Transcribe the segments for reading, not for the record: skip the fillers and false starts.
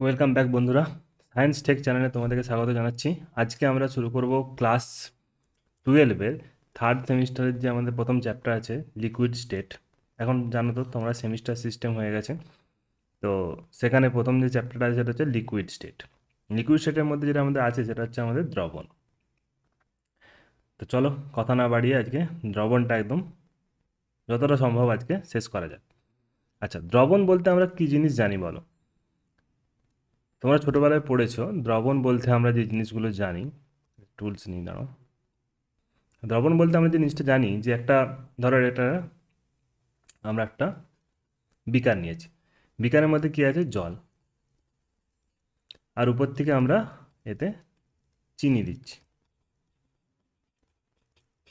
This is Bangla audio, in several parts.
ওয়েলকাম ব্যাক বন্ধুরা, সায়েন্স টেক চ্যানেলে তোমাদেরকে স্বাগত জানাচ্ছি। আজকে আমরা শুরু করব ক্লাস 12-এর থার্ড সেমিস্টারের যে আমাদের প্রথম চ্যাপ্টার আছে লিকুইড স্টেট। এখন জানো তো তোমরা সেমিস্টার সিস্টেম হয়ে গেছে, তো সেখানে প্রথম যে চ্যাপ্টারটা আছে সেটা হচ্ছে লিকুইড স্টেট। লিকুইড স্টেটের মধ্যে যেটা আমাদের আছে সেটা হচ্ছে আমাদের দ্রবণ। তো চলো কথা না বাড়িয়ে আজকে দ্রবণটা একদম যতটা সম্ভব আজকে শেষ করা যাক। আচ্ছা, দ্রবণ বলতে আমরা কী জিনিস জানি বলো? তোমরা ছোটোবেলায় পড়েছো দ্রবণ বলতে আমরা যে জিনিসগুলো জানি। টুলস নিয়ে দাঁড়াও। দ্রবণ বলতে আমরা যে জিনিসটা জানি যে একটা, ধরো এটা আমরা একটা বিকার নিয়েছি, বিকারের মধ্যে কী আছে? জল। আর উপর থেকে আমরা এতে চিনি দিচ্ছি,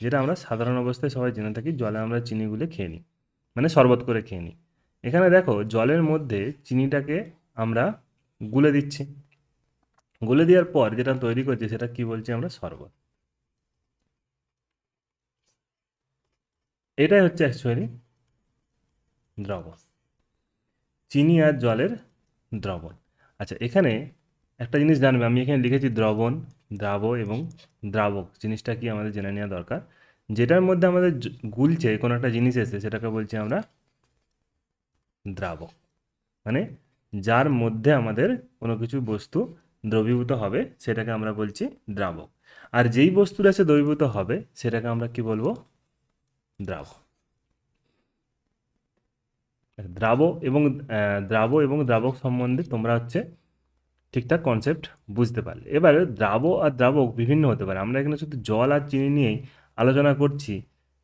যেটা আমরা সাধারণ অবস্থায় সবাই জেনে থাকি, জলে আমরা চিনি গুলে খেয়ে নিই, মানে শরবত করে খেয়ে নিই। এখানে দেখো জলের মধ্যে চিনিটাকে আমরা গুলে দিচ্ছি, গুলে দেওয়ার পর যেটা তৈরি করছি সেটা কি বলছি আমরা? শরবত। এটাই হচ্ছে অ্যাকচুয়ালি দ্রবণ, চিনি আর জলের দ্রবণ। আচ্ছা, এখানে একটা জিনিস জানবে, আমি এখানে লিখেছি দ্রবণ, দ্রাব এবং দ্রাবক। জিনিসটা কি আমাদের জেনে নেওয়া দরকার। যেটার মধ্যে আমাদের গুলছে কোনো একটা জিনিস এসে, সেটাকে বলছি আমরা দ্রাবক। মানে যার মধ্যে আমাদের কোনো কিছু বস্তু দ্রবীভূত হবে সেটাকে আমরা বলছি দ্রাবক। আর যেই বস্তুটা এসে দ্রবীভূত হবে সেটাকে আমরা কি বলবো? দ্রাবক। দ্রাব এবং দ্রাবক সম্বন্ধে তোমরা হচ্ছে ঠিকঠাক কনসেপ্ট বুঝতে পারলে। এবারে দ্রাব আর দ্রাবক বিভিন্ন হতে পারে। আমরা এখানে শুধু জল আর চিনি নিয়েই আলোচনা করছি,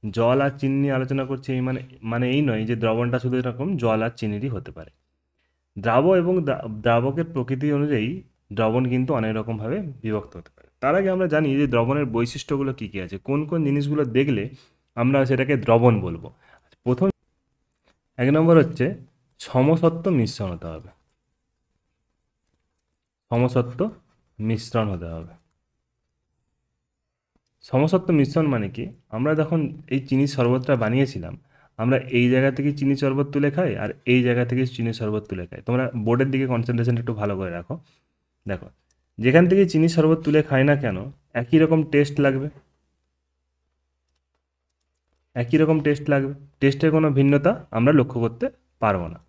জল আর চিনি নিয়ে আলোচনা করছি, এই মানে মানে এই নয় যে দ্রবণটা শুধু এরকম জল আর চিনিরই হতে পারে। দ্রাব এবং দ্রাবকের প্রকৃতি অনুযায়ী দ্রবণ কিন্তু অনেক রকমভাবে বিভক্ত হতে পারে। তার আগে আমরা জানি যে দ্রবণের বৈশিষ্ট্যগুলো কী কী আছে, কোন কোন জিনিসগুলো দেখলে আমরা সেটাকে দ্রবণ বলবো। প্রথম 1 নম্বর হচ্ছে সমসত্ব মিশ্রণ হতে হবে। সমসত্ব মিশ্রণ হতে হবে। সমসত্ব মিশ্রণ মানে কি? আমরা যখন এই চিনির শরবতটা বানিয়েছিলাম, আমরা এই জায়গা থেকে চিনি শরবত তুলে খাই আর এই জায়গা থেকে চিনি শরবত তুলে খাই। তোমরা বোর্ডের দিকে কনসেন্ট্রেশন একটু ভালো করে রাখো। দেখো, যেখান থেকে চিনি শরবত তুলে খাই না কেন, একই রকম টেস্ট লাগবে, একই রকম টেস্ট লাগবে। টেস্টের কোনো ভিন্নতা আমরা লক্ষ্য করতে পারবো না।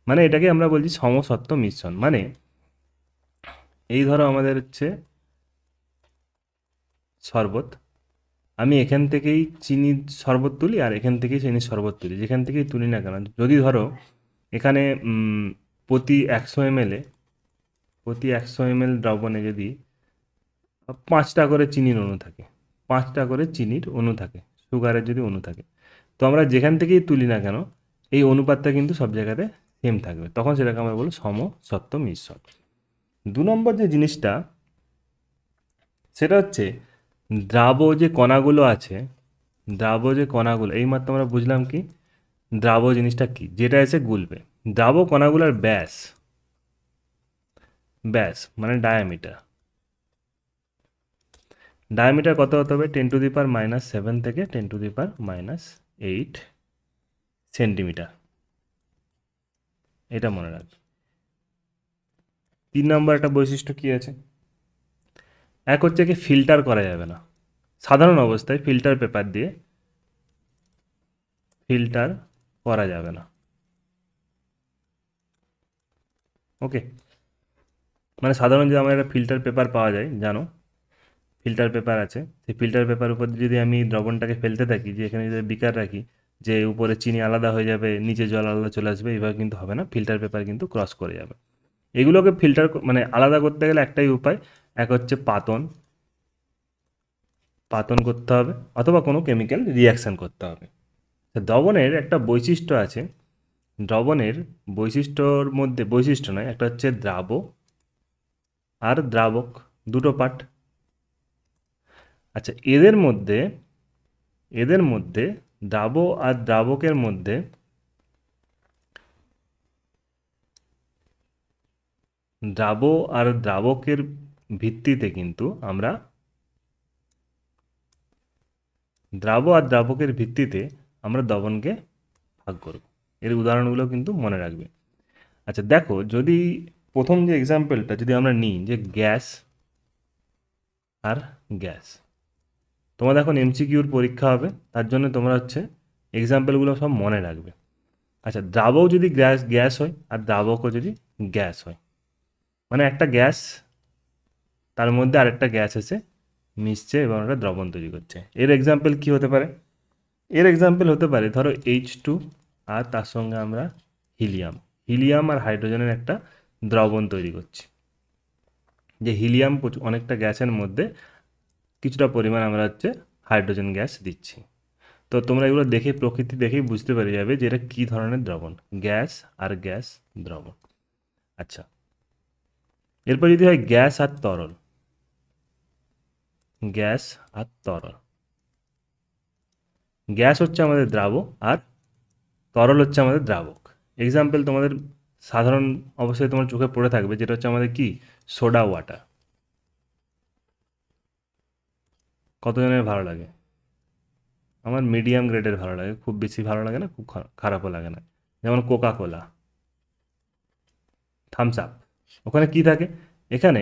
মানে এটাকে আমরা বলছি সমসত্ব মিশ্রণ। মানে এই ধরো আমাদের হচ্ছে শরবত, আমি এখান থেকেই চিনির শরবত তুলি আর এখান থেকেই চিনির শরবত তুলি, যেখান থেকেই তুলি না কেন। যদি ধরো এখানে প্রতি 100 ml দ্রবণে যদি 5টা করে চিনির অণু থাকে, 5টা করে চিনির অণু থাকে, সুগারের যদি অণু থাকে, তো আমরা যেখান থেকেই তুলি না কেন এই অনুপাতটা কিন্তু সব জায়গাতে সেম থাকবে। তখন সেটাকে আমরা বলবো সমসত্ব মিশ্রণ। 2 নম্বর যে জিনিসটা সেটা হচ্ছে দ্রাব যে কণাগুলো আছে, দ্রাব যে কণাগুলো, এইমাত্র আমরা বুঝলাম কি দ্রাব জিনিসটা কি, যেটা এসে গুলবে। দ্রাব কণাগুলোর ব্যাস, ব্যাস মানে ডায়ামিটার, ডায়ামিটার কত হতে হবে? 10⁻⁻7 থেকে 10⁻⁻8 সেন্টিমিটার। এটা মনে রাখবে। 3 নম্বর একটা বৈশিষ্ট্য কি আছে? এক হচ্ছে কি ফিল্টার করা যাবে না। সাধারণ অবস্থায় ফিল্টার পেপার দিয়ে ফিল্টার করা যাবে না। ওকে, মানে সাধারণ যে আমার একটা ফিল্টার পেপার পাওয়া যায়, জানো ফিল্টার পেপার আছে, সেই ফিল্টার পেপার উপর যদি আমি দ্রবণটাকে ফেলতে থাকি, যে এখানে যদি বিকার রাখি, যে উপরে চিনি আলাদা হয়ে যাবে, নিচে জল আলাদা চলে আসবে, এইভাবে কিন্তু হবে না। ফিল্টার পেপার কিন্তু ক্রস করে যাবে। এগুলোকে ফিল্টার মানে আলাদা করতে গেলে একটাই উপায়, এক হচ্ছে পাতন, পাতন করতে হবে, অথবা কোনো কেমিক্যাল রিয়াকশান করতে হবে। দ্রবণের একটা বৈশিষ্ট্য আছে, দ্রবণের বৈশিষ্ট্যর মধ্যে, বৈশিষ্ট্য নয়, একটা হচ্ছে দ্রাব আর দ্রাবক, দুটো পার্ট। আচ্ছা, এদের মধ্যে দ্রাব আর দ্রাবকের মধ্যে দ্রাব আর দ্রাবকের ভিত্তিতে কিন্তু আমরা দ্রবণকে ভাগ করব। এর উদাহরণগুলো কিন্তু মনে রাখবে। আচ্ছা দেখো, যদি প্রথম যে এক্সাম্পলটা যদি আমরা নিই যে গ্যাস আর গ্যাস, তোমাদের এখন এমসিকিউর পরীক্ষা হবে, তার জন্য তোমরা হচ্ছে এক্সাম্পলগুলো সব মনে রাখবে। আচ্ছা, দ্রাবক যদি গ্যাস গ্যাস হয় আর দ্রাবকও যদি গ্যাস হয়, মানে একটা গ্যাস তার মধ্যে আরেকটা গ্যাস এসে মিশছে এবং একটা দ্রবণ তৈরি করছে। এর এক্সাম্পল কি হতে পারে? এর এক্সাম্পল হতে পারে ধরো H2 আর তার সঙ্গে আমরা হিলিয়াম, হিলিয়াম আর হাইড্রোজেনের একটা দ্রবণ তৈরি করছি। যে হিলিয়াম অনেকটা গ্যাসের মধ্যে কিছুটা পরিমাণ আমরা হচ্ছে হাইড্রোজেন গ্যাস দিচ্ছি। তো তোমরা এগুলো দেখে, প্রকৃতি দেখেই বুঝতে পেরে যাবে যে এটা কী ধরনের দ্রবণ, গ্যাস আর গ্যাস দ্রবণ। আচ্ছা, এরপর যদি হয় গ্যাস আর তরল, গ্যাস আর তরল, গ্যাস হচ্ছে আমাদের দ্রাবক আর তরল হচ্ছে আমাদের দ্রাবক। এক্সাম্পল তোমাদের সাধারণ অবস্থায় তোমার চোখে পড়ে থাকবে, যেটা হচ্ছে আমাদের কি, সোডা ওয়াটার। কতজনের ভালো লাগে? আমার মিডিয়াম গ্রেডের ভালো লাগে, খুব বেশি ভালো লাগে না, খুব খারাপও লাগে না। যেমন কোকা কোলা, থামস আপ, ওখানে কি থাকে? এখানে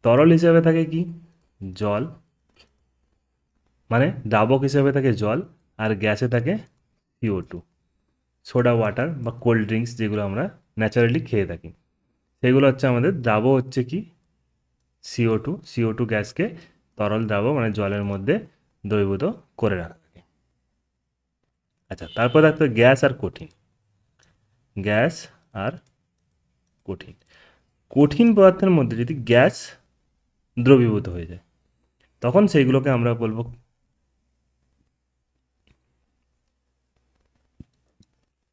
তরল হিসেবে থাকে কি, জল, মানে দ্রাবক হিসেবে থাকে জল, আর গ্যাসে থাকে CO2। সোডা ওয়াটার বা কোল্ড ড্রিঙ্কস যেগুলো আমরা ন্যাচারালি খেয়ে থাকি, সেগুলো হচ্ছে আমাদের দ্রাবক হচ্ছে কি, CO2 গ্যাসকে তরল দ্রাবক মানে জলের মধ্যে দ্রবীভূত করে রাখা থাকে। আচ্ছা, তারপর থাকতো গ্যাস আর কঠিন, গ্যাস আর কঠিন। কঠিন পদার্থের মধ্যে যদি গ্যাস দ্রবীভূত হয়ে যায়, তখন সেইগুলোকে আমরা বলবো,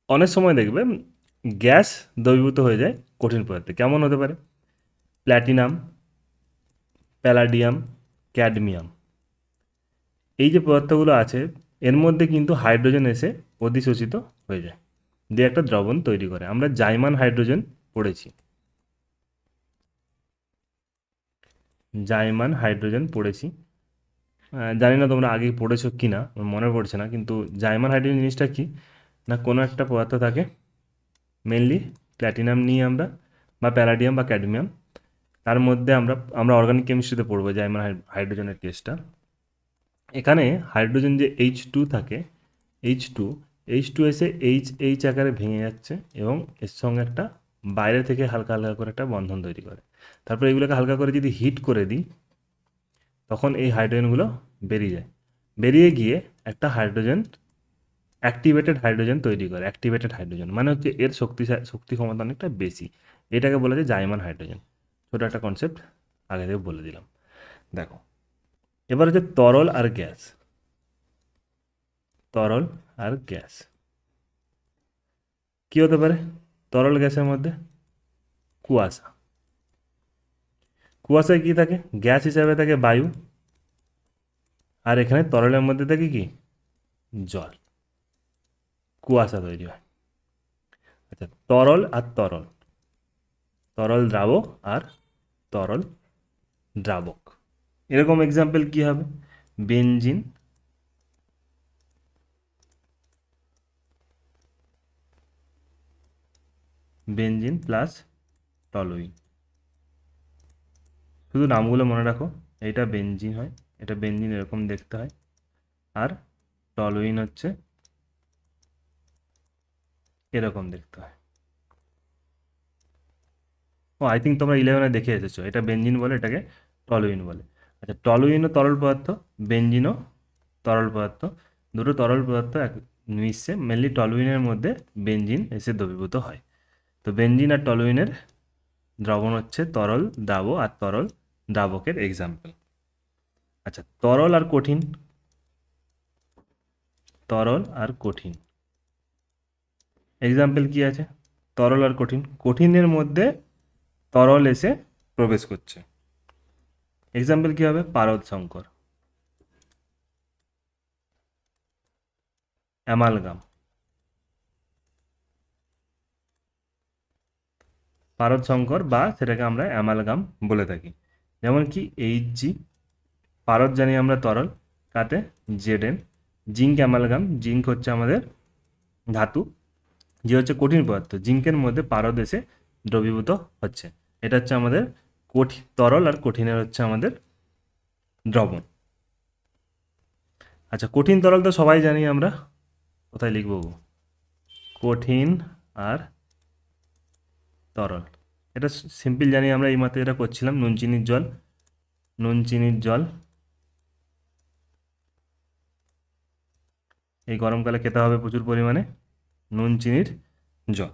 অনেক সময় দেখবে গ্যাস দ্রবীভূত হয়ে যায় কঠিন পদার্থে। কেমন হতে পারে? প্ল্যাটিনাম, প্যালাডিয়াম, ক্যাডমিয়াম, এই যে পদার্থগুলো আছে এর মধ্যে কিন্তু হাইড্রোজেন এসে অধিশোষিত হয়ে যায়, দিয়ে একটা দ্রবণ তৈরি করে। আমরা জাইমান হাইড্রোজেন পড়েছি, জাইমান হাইড্রোজেন পড়েছি। জানি না তোমরা আগে পড়েছো কি না, মনে পড়ছে না, কিন্তু জাইমান হাইড্রোজেন জিনিসটা কি না, কোনো একটা পদার্থ থাকে, মেনলি প্ল্যাটিনাম নিয়ে আমরা, বা প্যালাডিয়াম বা ক্যাডমিয়াম, তার মধ্যে আমরা অর্গানিক কেমিস্ট্রিতে পড়বো জাইমান হাইড্রোজেনের কেসটা। এখানে হাইড্রোজেন যে H2 থাকে, H2 এসে H আকারে ভেঙে যাচ্ছে এবং এর সঙ্গে একটা বাইরে থেকে হালকা হালকা করে একটা বন্ধন তৈরি করে। তারপর এগুলোকে হালকা করে যদি হিট করে দিই, তখন এই হাইড্রোজেনগুলো বেরিয়ে যায়, বেরিয়ে গিয়ে একটা হাইড্রোজেন, অ্যাক্টিভেটেড হাইড্রোজেন তৈরি করে। অ্যাক্টিভেটেড হাইড্রোজেন মানে হচ্ছে এর শক্তি ক্ষমতা অনেকটা বেশি, এটাকে বলা যায় জাইমান হাইড্রোজেন। ছোটো একটা কনসেপ্ট আগে থেকে বলে দিলাম। দেখো, এবার হচ্ছে তরল আর গ্যাস, তরল আর গ্যাস কী হতে পারে? তরল গ্যাসের মধ্যে কুয়াশা, কুয়াশায় কী থাকে? গ্যাস হিসাবে থাকে বায়ু, আর এখানে তরলের মধ্যে থাকে কি, জল, কুয়াশা তৈরি হয়। আচ্ছা, তরল আর তরল, তরল দ্রাবক আর তরল দ্রাবক, এরকম এক্সাম্পল কি হবে? Benzene, benzene plus toluene. শুধু নামগুলো মনে রাখো, এটা বেনজিন হয়, এটা বেনজিন এরকম দেখতে হয়, আর টলুইন হচ্ছে এরকম দেখতে হয়। ও, আই থিঙ্ক তোমরা 11-এ দেখে এসেছো, এটা বেনজিন বলে, এটাকে টলুইন বলে। আচ্ছা, টলুইনও তরল পদার্থ, বেনজিনও তরল পদার্থ, দুটো তরল পদার্থ মিশছে, মেনলি টলুইনের মধ্যে বেনজিন এসে দ্রবীভূত হয়। তো বেনজিন আর টলুইনের দ্রবণ হচ্ছে তরল দ্রাবক আর তরল দ্রাবকের এক্সাম্পল। আচ্ছা, তরল আর কঠিন, তরল আর কঠিন এক্সাম্পল কি আছে? তরল আর কঠিন, কঠিনের মধ্যে তরল এসে প্রবেশ করছে, এক্সাম্পল কি হবে? পারদ সংকর, অ্যামালগাম, পারদ সংকর বা সেটাকে আমরা অ্যামালগাম বলে থাকি। যেমন কি Hg, পারদ জানি আমরা তরল, তাতে Zn, জিঙ্ক অ্যামালগাম, জিঙ্ক হচ্ছে আমাদের ধাতু, যে হচ্ছে কঠিন পদার্থ, জিঙ্কের মধ্যে পারদ এসে দ্রবীভূত হচ্ছে। এটা হচ্ছে আমাদের তরল, আর কঠিনের হচ্ছে আমাদের দ্রবণ। আচ্ছা, কঠিন তরল তো সবাই জানি আমরা, কোথায় লিখব? কঠিন আর তরল, এটা সিম্পল জানি আমরা, এই মাত্র এটা করছিলাম। নুন চিনির জল, নুন চিনির জল এই গরমকালে খেতে হবে প্রচুর পরিমাণে, নুন চিনির জল।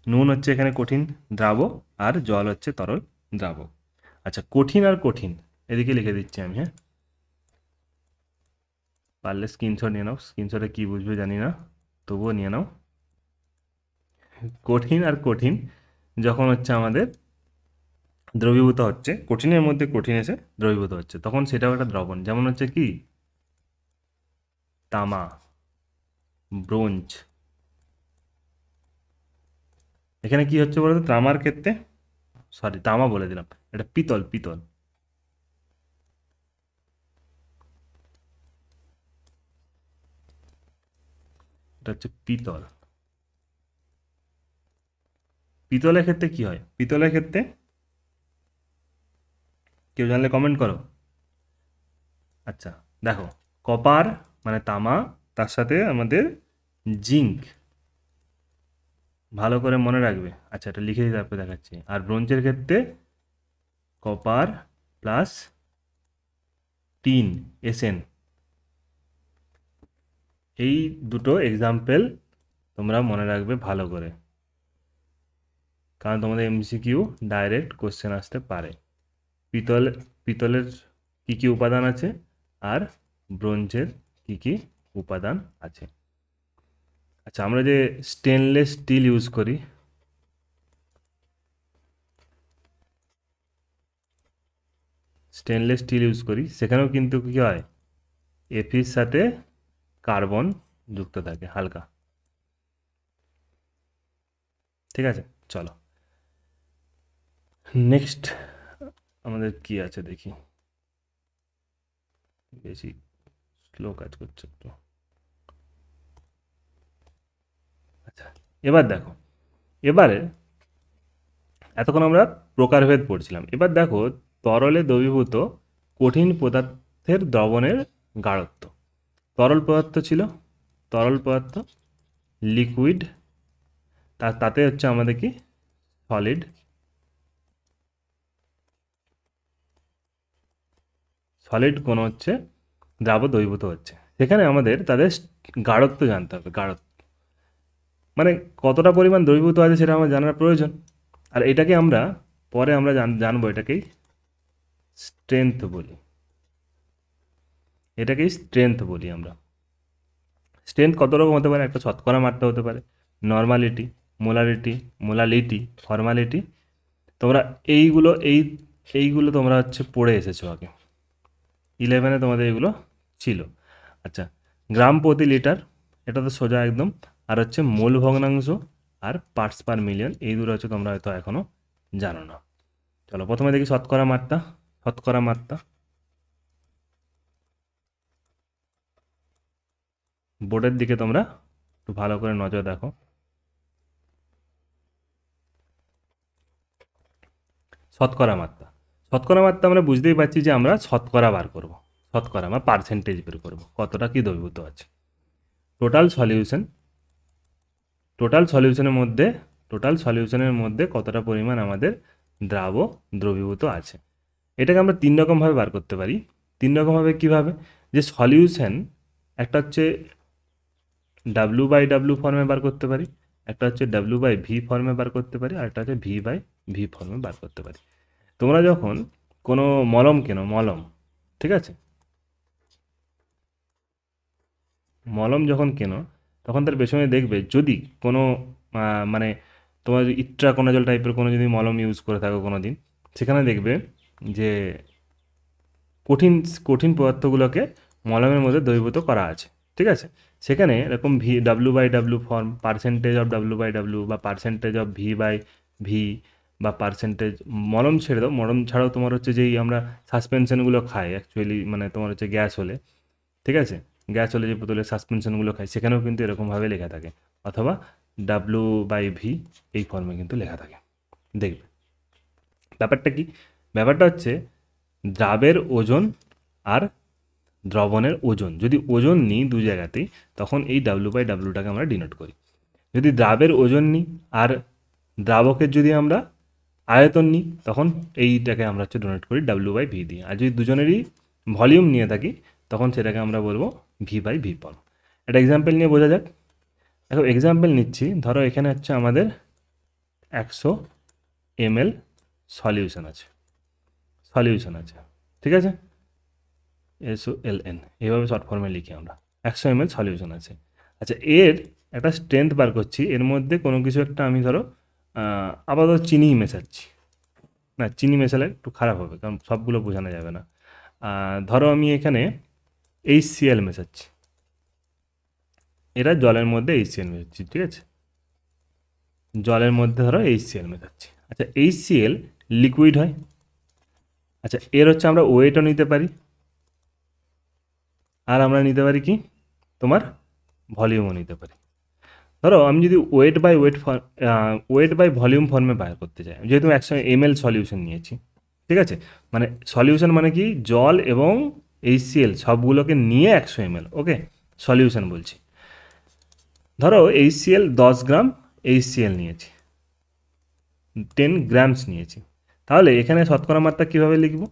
নুন হচ্ছে এখানে কঠিন দ্রাবক, আর জল হচ্ছে তরল দ্রাবক। আচ্ছা, কঠিন আর কঠিন এদিকে লিখে দিচ্ছি আমি, হ্যাঁ, পারলে স্ক্রিনশট নিয়ে নাও। স্ক্রিনশটে কী বুঝবে জানি না, তবুও নিয়ে নাও। কঠিন আর কঠিন যখন হচ্ছে আমাদের দ্রবীভূত হচ্ছে, কঠিনের মধ্যে কঠিন এসে দ্রবীভূত হচ্ছে, তখন সেটাও একটা দ্রবণ। যেমন হচ্ছে কি, তামা, ব্রোঞ্জ। এখানে কি হচ্ছে বলতো, তামার ক্ষেত্রে, সরি তামা বলে দিলাম, এটা পিতল, পিতল। এটা হচ্ছে পিতল। পিতলের ক্ষেত্রে কি হয়? পিতলের ক্ষেত্রে কেউ জানলে কমেন্ট করো। আচ্ছা দেখো, কপার মানে তামা, তার সাথে আমাদের জিঙ্ক, ভালো করে মনে রাখবে। আচ্ছা, এটা লিখে তারপরে দেখাচ্ছি। আর ব্রোঞ্জের ক্ষেত্রে কপার প্লাস টিন, এসএন। এই দুটো এক্সাম্পল তোমরা মনে রাখবে ভালো করে, কারণ তোমাদের এমসিকিউ ডাইরেক্ট কোশ্চেন আসতে পারে। পিতলের কি কি উপাদান আছে, আর ব্রোঞ্জের কি কি উপাদান আছে। আচ্ছা, আমরা যে স্টেনলেস স্টিল ইউজ করি, সেখানেও কিন্তু কি হয়, এফির সাথে কার্বন যুক্ত থাকে হালকা। ঠিক আছে, চলো নেক্সট আমাদের কি আছে দেখি। বেশি স্লো কাজ করছে তো। আচ্ছা, এবার দেখো, এবারে এতক্ষণ আমরা প্রকারভেদ পড়ছিলাম, এবার দেখো তরলে দ্রবীভূত কঠিন পদার্থের দ্রবণের গাঢ়ত্ব। তরল পদার্থ ছিল, তরল পদার্থ, লিকুইড, তাতে হচ্ছে আমাদের কি সলিড, সলিড কোন হচ্ছে দ্রাব দ্রবীভূত হচ্ছে, সেখানে আমাদের তাদের গাঢ়ত্ব জানতে হবে। গাঢ়ত্ব মানে কতটা পরিমাণ দ্রবীভূত আছে সেটা আমার জানার প্রয়োজন। আর এটাকে আমরা পরে আমরা জানবো, এটাকেই স্ট্রেংথ বলি, এটাকেই স্ট্রেংথ বলি আমরা। স্ট্রেংথ কত রকম হতে পারে? একটা শতকরা মাত্রা হতে পারে, নর্মালিটি, মোলালিটি, ফর্মালিটি। তোমরা এইগুলো তোমরা হচ্ছে পড়ে এসেছো আগে, 11-এ তোমাদের এগুলো ছিল। আচ্ছা, গ্রাম প্রতি লিটার, এটা তো সোজা একদম। আর হচ্ছে মোল ভগ্নাংশ আর পার্টস পার মিলিয়ন, এই দুটো হচ্ছে তোমরা হয়তো এখনও জানো না। চলো প্রথমে দেখি শতকরা মাত্রা। শতকরা মাত্রা বোর্ডের দিকে তোমরা একটু ভালো করে নজর দেখো। শতকরা মাত্রা, শতকরা মাত্রা আমরা বুঝতেই পারছি যে আমরা শতকরা বার করব, শতকরা বা পার্সেন্টেজ বের করব, কতটা কি দ্রবীভূত আছে। টোটাল সলিউশন, টোটাল সলিউশনের মধ্যে কতটা পরিমাণ আমাদের দ্রবীভূত আছে। এটাকে আমরা তিন রকমভাবে বার করতে পারি। তিন রকমভাবে কীভাবে? যে সলিউশন একটা হচ্ছে W/W ফর্মে বার করতে পারি, একটা হচ্ছে W/V ফর্মে বার করতে পারি, আর একটা হচ্ছে V/V ফর্মে বার করতে পারি। তোমরা যখন কোনো মলম কেনো, মলম, ঠিক আছে, মলম যখন কেনো তখন তার পেছনে দেখবে যদি কোনো মানে তোমার ইট্রাকোনাজল টাইপের কোনো যদি মলম ইউজ করে থাকো কোনো দিন, সেখানে দেখবে যে কঠিন কঠিন পদার্থগুলোকে মলমের মধ্যে দ্রবীভূত করা আছে, ঠিক আছে। সেখানে এরকম W/W form, percentage of W/W বা পার্সেন্টেজ অফ V/V বা পার্সেন্টেজ, মলম ছেড়ে দাও, মলম ছাড়াও তোমার হচ্ছে যেই আমরা সাসপেনশনগুলো খাই অ্যাকচুয়ালি, মানে তোমার হচ্ছে গ্যাস হলে, ঠিক আছে, গ্যাস হলে যে বোতলের সাসপেনশনগুলো খাই, সেখানেও কিন্তু এরকমভাবে লেখা থাকে। অথবা W/V এই ফর্মে কিন্তু লেখা থাকে। দেখবে ব্যাপারটা কি, ব্যাপারটা হচ্ছে দ্রাবের ওজন আর দ্রবণের ওজন, যদি ওজন নিই দু জায়গাতেই তখন এই W/Wটাকে আমরা ডিনোট করি। যদি দ্রাবের ওজন নিই আর দ্রাবকের যদি আমরা আয়তন নিই তখন এইটাকে আমরা হচ্ছে ডোনেট করি W/V দিয়ে। আর যদি দুজনেরই ভলিউম নিয়ে থাকি তখন সেটাকে আমরা বলবো V/V ফর্ম। একটা এক্সাম্পল নিয়ে বোঝা যাক। দেখো এক্সাম্পল নিচ্ছি, ধরো এখানে হচ্ছে আমাদের 100 ml সলিউশন আছে, ঠিক আছে, SOLN এইভাবে শর্ট ফর্মে লিখি আমরা। 100 ml সলিউশন আছে। আচ্ছা, এর একটা স্ট্রেংথ বার করছি, এর মধ্যে কোনো কিছু একটা আমি ধরো আপাতত চিনি মেশাচ্ছি, না চিনি মেশালে একটু খারাপ হবে কারণ সবগুলো বোঝানো যাবে না। ধরো আমি এখানে HCl মেশাচ্ছি, এটা জলের মধ্যে HCl মেশাচ্ছি, ঠিক আছে, জলের মধ্যে ধরো HCl মেশাচ্ছি। আচ্ছা, HCl লিকুইড হয়। আচ্ছা, এর হচ্ছে আমরা ওয়েটও নিতে পারি, আর আমরা নিতে পারি কি তোমার ভলিউমও নিতে পারি। ধরো আমি যদি ওয়েট বাই ভলিউম ফর্মে বার করতে চাই, যেহেতু 100 ml সলিউশন নিয়েছি, ঠিক আছে, মানে সলিউশন মানে কি জল এবং HCl সবগুলোকে নিয়ে 100 ml, ওকে, সলিউশন বলছি। ধরো HCl 10 গ্রাম HCl নিয়েছি, 10 গ্রামস নিয়েছি, তাহলে এখানে শতকরা মাত্রা কীভাবে লিখব,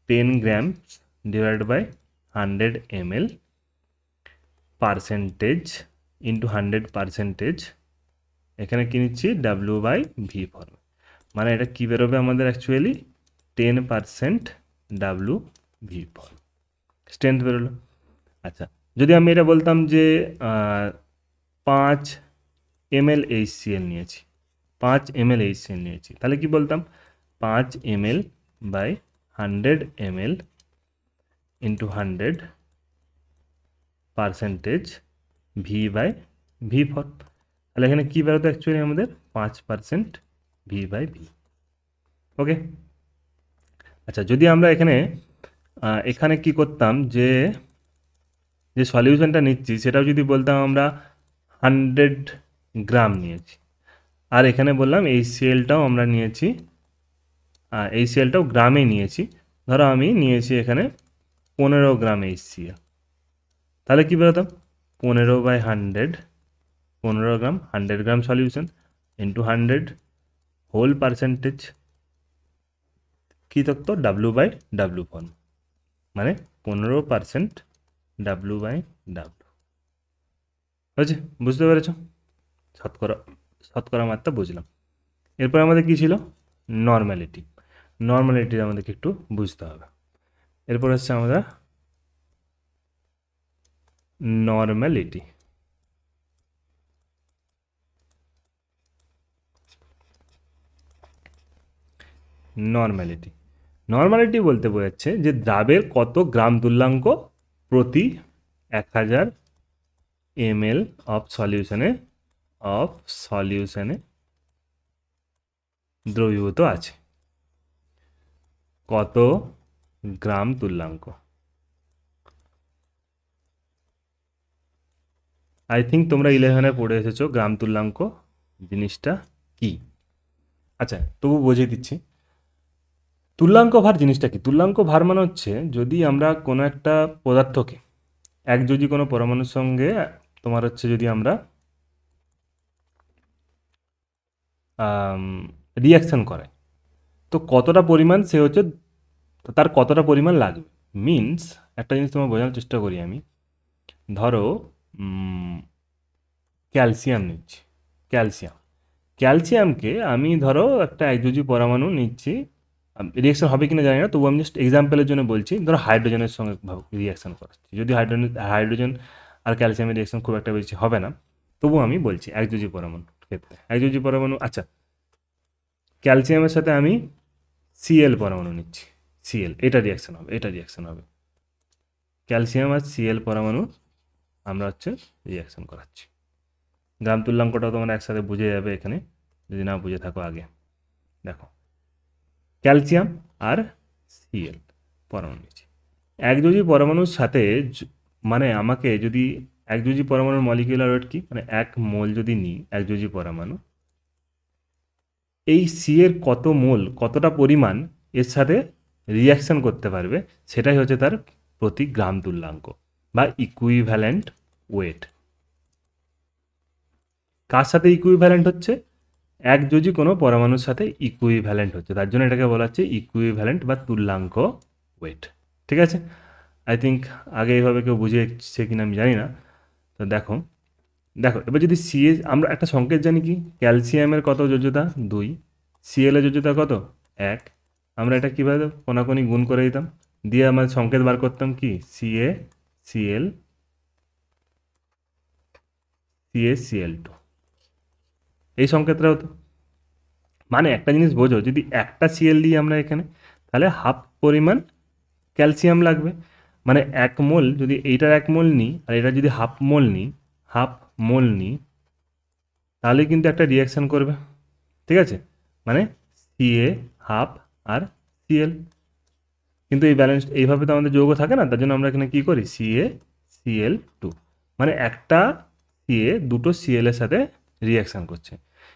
10 grams divide by 100 ml percentage into 100%, এখানে কী নিচ্ছি W/V ফর্মে, মানে এটা কী বেরোবে আমাদের অ্যাকচুয়ালি 10% W/V ফর্ম, স্ট্রেংথ বেরোলো। আচ্ছা, যদি আমি এটা বলতাম যে 5 ml HCl নিয়েছি, 5 ml HCl নিয়েছি, তাহলে কি বলতাম 5 ml by 100 ml into 100% V/V form, তাহলে এখানে কী বেরোতো অ্যাকচুয়ালি আমাদের 5% V/V, ওকে। আচ্ছা, যদি আমরা এখানে কি করতাম যে সলিউশনটা নিচ্ছি সেটাও যদি বলতাম আমরা 100 গ্রাম নিয়েছি, আর এখানে বললাম HClটাও আমরা নিয়েছি, HClটাও গ্রামে নিয়েছি, ধরো আমি নিয়েছি এখানে 15 গ্রাম HCl, তাহলে কী বেরোতাম 15/100, 15 গ্রাম, 100 গ্রাম সলিউশন ইন্টু 100 হোল পার্সেন্টেজ, কী থাকতো W/W ফর্ম, মানে 15% W/W, বুঝছি, বুঝতে পেরেছ, শতকরা মাত্রা বুঝলাম। এরপর আমাদের কী ছিল নর্মালিটি, আমাদেরকে একটু বুঝতে হবে। এরপর হচ্ছে আমরা নর্মালিটি, নর্মালিটি বলতে বোঝাচ্ছে যে দ্রাবের কত গ্রাম তুল্যাঙ্ক প্রতি 1000 ml অফ সলিউশনে দ্রবীভূত আছে, কত গ্রাম তুল্যাঙ্ক। আই থিঙ্ক তোমরা 11-এ পড়ে এসেছো গ্রাম তুল্যাঙ্ক জিনিসটা কি। আচ্ছা, তবু বুঝিয়ে দিচ্ছি তুল্যাঙ্ক ভার জিনিসটা কি। তুল্যাঙ্ক ভার মানে হচ্ছে যদি আমরা কোনো একটা পদার্থকে একযোজি কোনো পরমাণুর সঙ্গে তোমার হচ্ছে যদি আমরা রিয়াকশান করাই, তো কতটা পরিমাণ সে হচ্ছে তার কতটা পরিমাণ লাগবে, মিনস একটা জিনিস তোমার বোঝানোর চেষ্টা করি আমি। ধরো ক্যালসিয়াম নিচ্ছি, ক্যালসিয়ামকে আমি ধরো একটা একযোজি পরমাণু নিচ্ছি, রিয়াকশন হবে কিনা জানি না, তবু আমি জাস্ট এক্সাম্পলের জন্য বলছি, ধরো হাইড্রোজেনের সঙ্গে রিয়াকশন করাচ্ছি, যদি হাইড্রোজেন আর ক্যালসিয়ামের রিয়াকশন খুব একটা বেশি হবে না, তবু আমি বলছি একযোজি পরমাণুর ক্ষেত্রে একযোজি পরমাণু। আচ্ছা, ক্যালসিয়ামের সাথে আমি Cl পরমাণু নিচ্ছি, এটা রিয়াকশন হবে, ক্যালসিয়াম আর Cl পরমাণু আমরা হচ্ছে রিয়াকশন করাচ্ছি। গ্রাম তুল্যাঙ্কটাও তোমরা একসাথে বুঝে যাবে এখানে, যদি না বুঝে থাকো আগে দেখো, ক্যালসিয়াম আর Cl পরমাণু নিচ্ছি একযোজি পরমাণুর সাথে, মানে আমাকে যদি একযোজি পরমাণুর মলিকিউলার ওয়েট কি, মানে 1 মোল যদি নিই একযোজি পরমাণু, এই সি এর কত মোল, কতটা পরিমাণ এর সাথে রিয়াকশন করতে পারবে, সেটাই হচ্ছে তার প্রতি গ্রাম তুল্যাঙ্ক বা ইকুইভ্যালেন্ট ওয়েট। কার সাথে ইকুইভ্যালেন্ট হচ্ছে, একযোজি কোনো পরমাণুর সাথে ইকুইভ্যালেন্ট হচ্ছে, তার জন্য এটাকে বলা হচ্ছে ইকুইভ্যালেন্ট বা তুল্যাঙ্ক ওয়েট। ঠিক আছে, আই থিঙ্ক আগে এইভাবে কেউ বুঝিয়েছে কিনা আমি জানি না। তো দেখো দেখো এবার যদি সিএ, আমরা একটা সংকেত জানি কি, ক্যালসিয়ামের কত যোজ্যতা 2, সিএল এর যোজ্যতা কত 1, আমরা এটা কীভাবে কোনাকুনি গুণ করে দিতাম, দিয়ে আমরা সংকেত বার করতাম কি সিএ সিএল সিএল2, এই সংকেতটা হতো। মানে একটা জিনিস বোঝো, যদি একটা সিএল দিই আমরা এখানে, তাহলে হাফ পরিমাণ ক্যালসিয়াম লাগবে। মানে 1 মোল, যদি এইটার 1 মোল নিই আর এটা যদি হাফ মোল নিই, তাহলে কিন্তু একটা রিয়াকশান করবে। ঠিক আছে, মানে সিএ হাফ আর সিএল, কিন্তু এই ব্যালেন্স এইভাবে তো আমাদের যৌগ থাকে না, তার জন্য আমরা এখানে কী করি CaCl2, মানে একটা সিএ দুটো সিএল এর সাথে রিয়াকশান করছে।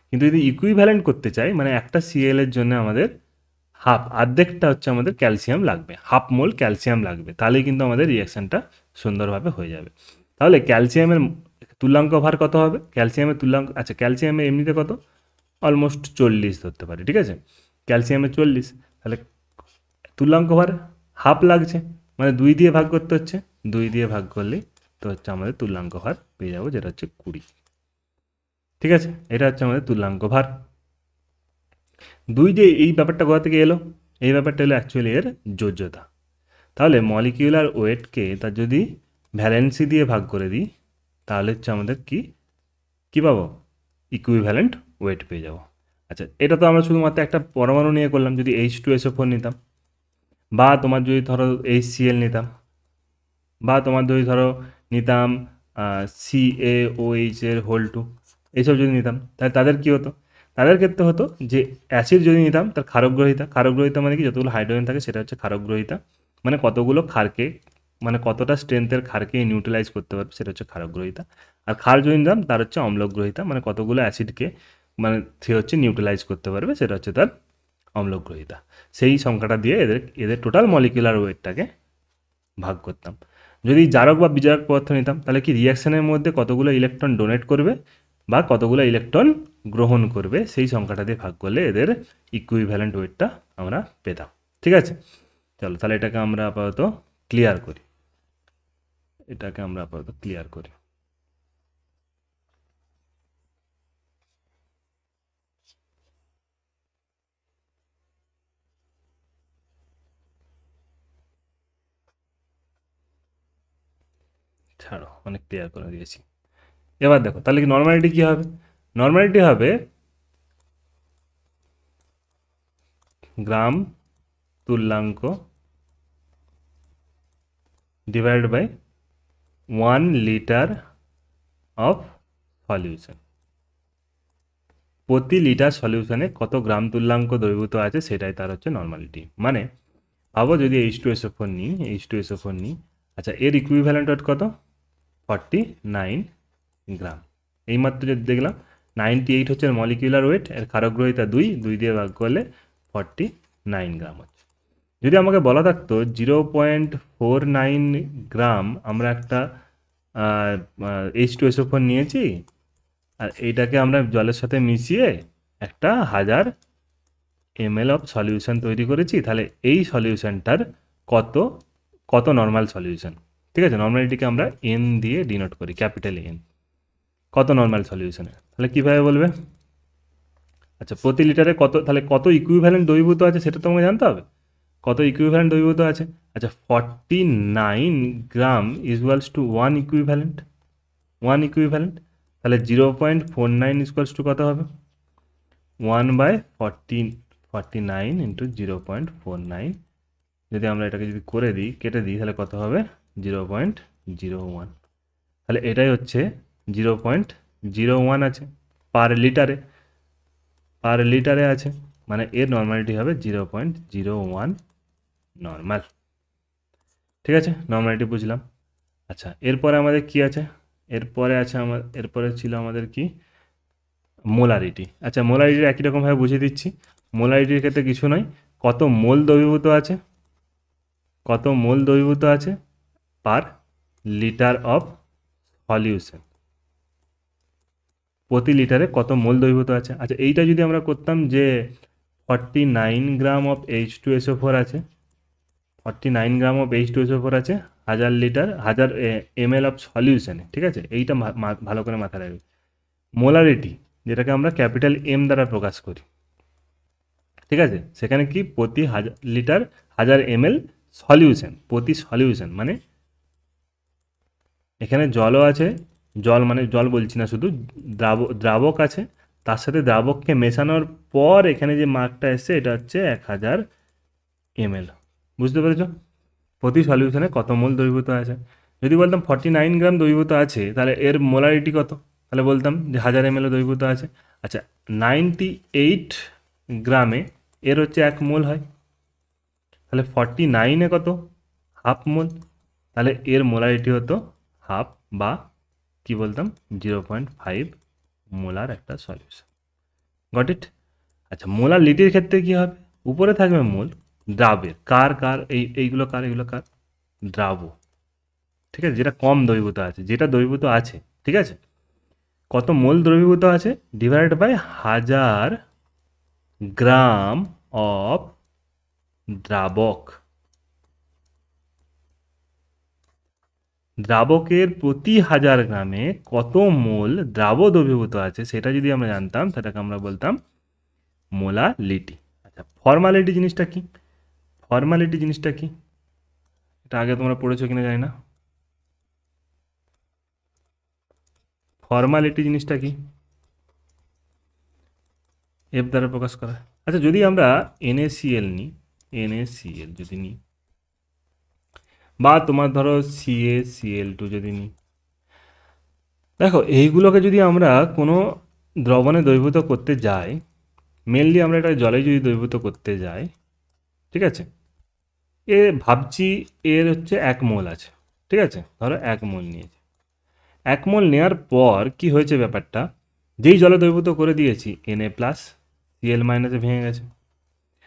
কিন্তু যদি ইকুইভ্যালেন্ট করতে চাই, মানে একটা সিএল এর জন্য আমাদের অর্ধেকটা হচ্ছে আমাদের ক্যালসিয়াম লাগবে, হাফ মোল ক্যালসিয়াম লাগবে, তাহলেই কিন্তু আমাদের রিয়াকশানটা সুন্দরভাবে হয়ে যাবে। তাহলে ক্যালসিয়ামের তুল্যাঙ্ক ভার কত হবে, ক্যালসিয়ামের তুল্যাঙ্ক, আচ্ছা ক্যালসিয়ামের এমনিতে কত, অলমোস্ট 40 ধরতে পারি। ঠিক আছে, ক্যালসিয়ামের 40, তাহলে তুল্যাঙ্ক ভার হাফ লাগছে, মানে 2 দিয়ে ভাগ করতে হচ্ছে, 2 দিয়ে ভাগ করলেই তো হচ্ছে আমাদের তুল্যাঙ্ক ভার পেয়ে যাবো, যেটা হচ্ছে 20। ঠিক আছে, এটা হচ্ছে আমাদের তুল্যাঙ্ক ভার। 2 যে এই ব্যাপারটা কোথা থেকে এলো, এই ব্যাপারটা এলো অ্যাকচুয়ালি এর যোজ্যতা। তাহলে মলিকিউলার ওয়েটকে তার যদি ভ্যালেন্সি দিয়ে ভাগ করে দিই, তাহলে হচ্ছে আমাদের কি পাবো, ইকুইভ্যালেন্ট ওয়েট পেয়ে যাবো। আচ্ছা, এটা তো আমরা শুধুমাত্র একটা পরমাণু নিয়ে করলাম। যদি H2SO4 নিতাম, বা তোমার যদি ধরো HCl নিতাম, বা তোমার যদি ধরো নিতাম CaOH এর হোল 2, এইসব যদি নিতাম, তাহলে তাদের কী হতো, তাদের ক্ষেত্রে হতো যে অ্যাসিড যদি নিতাম তার ক্ষারগ্রহিতা মানে কি, যতগুলো হাইড্রোজেন থাকে সেটা হচ্ছে ক্ষারগ্রহিতা, মানে কতগুলো ক্ষারকে, মানে কতটা স্ট্রেংথের ক্ষারকে নিউট্রালাইজ করতে পারবে, সেটা হচ্ছে ক্ষারগ্রহিতা। আর ক্ষার যদি নিতাম তার হচ্ছে অম্লগ্রহিতা, মানে কতগুলো অ্যাসিডকে মানে সে হচ্ছে নিউট্রালাইজ করতে পারবে, সেটা হচ্ছে তার অম্লগ্রহিতা। সেই সংখ্যাটা দিয়ে এদের টোটাল মলিকুলার ওয়েটটাকে ভাগ করতাম। যদি জারক বা বিজারক পদার্থ নিতাম, তাহলে কি রিয়াকশানের মধ্যে কতগুলো ইলেকট্রন ডোনেট করবে বা কতগুলো ইলেকট্রন গ্রহণ করবে, সেই সংখ্যাটা দিয়ে ভাগ করলে এদের ইকুইভ্যালেন্ট ওয়েটটা আমরা পেতাম। ঠিক আছে, চলো তাহলে এটাকে আমরা আপাতত ক্লিয়ার করি। ছাড়ো, অনেক ক্লিয়ার করে দিয়েছি। এবার দেখো তাহলে কি নর্মালিটি কী হবে, নর্মালিটি হবে গ্রাম তুল্যাঙ্ক divided by 1 litre of solution. প্রতি লিটার সলিউশনে কত গ্রাম তুল্যাঙ্ক দ্রবীভূত আছে সেটাই তার হচ্ছে নর্মালিটি। মানে ভাবো যদি H2SO4 নিই, আচ্ছা এর ইকুইভ্যালেন্ট ওয়েট কত, 49 গ্রাম। এইমাত্র যদি দেখলাম 98 হচ্ছে মলিকুলার ওয়েট, এর ক্ষারগ্রহিতা 2 দিয়ে ভাগ করলে 49 গ্রাম হচ্ছে। যদি আমাকে বলা থাকতো 0.49 গ্রাম আমরা একটা H2SO4 নিয়েছি, আর এইটাকে আমরা জলের সাথে মিশিয়ে একটা 1000 ml অফ সলিউশন তৈরি করেছি, তাহলে এই সলিউশনটার কত নর্মাল সলিউশন। ঠিক আছে, নর্মালিটিকে আমরা এন দিয়ে ডিনোট করি, ক্যাপিটাল এন, কত নর্মাল সলিউশনে, তাহলে কীভাবে বলবে, আচ্ছা প্রতি লিটারে তাহলে কত ইকুইভ্যালেন্ট দ্রবীভূত আছে সেটা তোমাকে জানতে হবে, কত ইকুইভ্যালেন্ট দ্রবীভূত আছে। আচ্ছা 49 গ্রাম ইকুয়ালস টু 1 ইকুইভ্যালেন্ট, তাহলে 0.49 ইকুয়ালস টু কত হবে, 1/49 ইন্টু 0.49, যদি আমরা এটাকে যদি কেটে দিই তাহলে কত হবে 0.01, তাহলে এটাই হচ্ছে 0.01 আছে পার লিটারে আছে, মানে এর নর্মালিটি হবে 0.01 নর্মাল। ঠিক আছে, নর্মালিটি বুঝলাম। আচ্ছা এরপরে আমাদের কি আছে, এরপরে আছে এরপরে ছিল আমাদের কি মোলারিটি। আচ্ছা, মোলারিটি একই রকমভাবে বুঝিয়ে দিচ্ছি। মোলারিটির ক্ষেত্রে কিছু নয়, কত মোল দ্রবীভূত আছে, কত মোল দ্রবীভূত আছে পার লিটার অফ সলিউশন, প্রতি লিটারে কত মোল দ্রবীভূত আছে। আচ্ছা, এইটা যদি আমরা করতাম যে 49 গ্রাম অফ H2SO4 আছে, 49 গ্রাম অফ H2SO4 আছে 1000 লিটার 1000 ml অফ সলিউশনে, ঠিক আছে, এইটা ভালো করে মাথায় রাখবে। মোলারিটি যেটাকে আমরা ক্যাপিটাল এম দ্বারা প্রকাশ করি, ঠিক আছে, সেখানে কি প্রতি লিটার 1000 ml সলিউশন, প্রতি সলিউশন মানে এখানে জলও আছে, জল মানে জল বলছি না, শুধু দ্রাবক আছে, তার সাথে দ্রাবককে মেশানোর পর এখানে যে মার্কটা এসছে এটা হচ্ছে 1000 ml। বুঝতে পেরেছ? প্রতি সলিউশনে কত মোল দ্রবীভূত আছে। যদি বলতাম 49 গ্রাম দ্রবীভূত আছে, তাহলে এর মোলারিটি কত, তাহলে বলতাম যে 1000 ml দ্রবীভূত আছে। আচ্ছা, 98 গ্রামে এর হচ্ছে 1 মোল হয়, তাহলে 49-এ কত, হাফ মোল, তাহলে এর মোলারিটি হতো হাফ, বা কি বলতাম 0.5 মোলার একটা সলিউশন। Got it? আচ্ছা, মোলার লিটির ক্ষেত্রে কি হবে, উপরে থাকবে মোল দ্রাবের, কার এইগুলো কার, এগুলো কার, দ্রাব, ঠিক আছে, যেটা কম দ্রবীভূত আছে, যেটা দ্রবীভূত আছে, ঠিক আছে, কত মোল দ্রবীভূত আছে ডিভাইডেড বাই 1000 গ্রাম অফ দ্রাবক। দ্রাবকের প্রতি 1000 গ্রামে কত মোল দ্রাব দ্রবীভূত আছে সেটা যদি আমরা জানতাম, সেটাকে আমরা বলতাম মোলালিটি। আচ্ছা, ফর্মালিটি জিনিসটা কি, ফর্মালিটি জিনিসটা কি, এটা আগে তোমরা পড়েছো কিনা জানি না। ফর্মালিটি জিনিসটা কি, এফ দ্বারা প্রকাশ করা। আচ্ছা, যদি আমরা NaCl নিই, NaCl যদি নিই, বা তোমার ধরো CaCl2 যদি নিই, দেখো এইগুলোকে যদি আমরা কোনো দ্রবণে দ্রবীভূত করতে যাই, মেনলি আমরা এটা জলে যদি দ্রবীভূত করতে যাই, ঠিক আছে, এ ভাবছি এর হচ্ছে 1 মোল আছে, ঠিক আছে, ধরো 1 মোল নিয়েছি, 1 মোল নেওয়ার পর কি হয়েছে ব্যাপারটা, যেই জলে দ্রবীভূত করে দিয়েছি Na+, Cl- এ ভেঙে গেছে।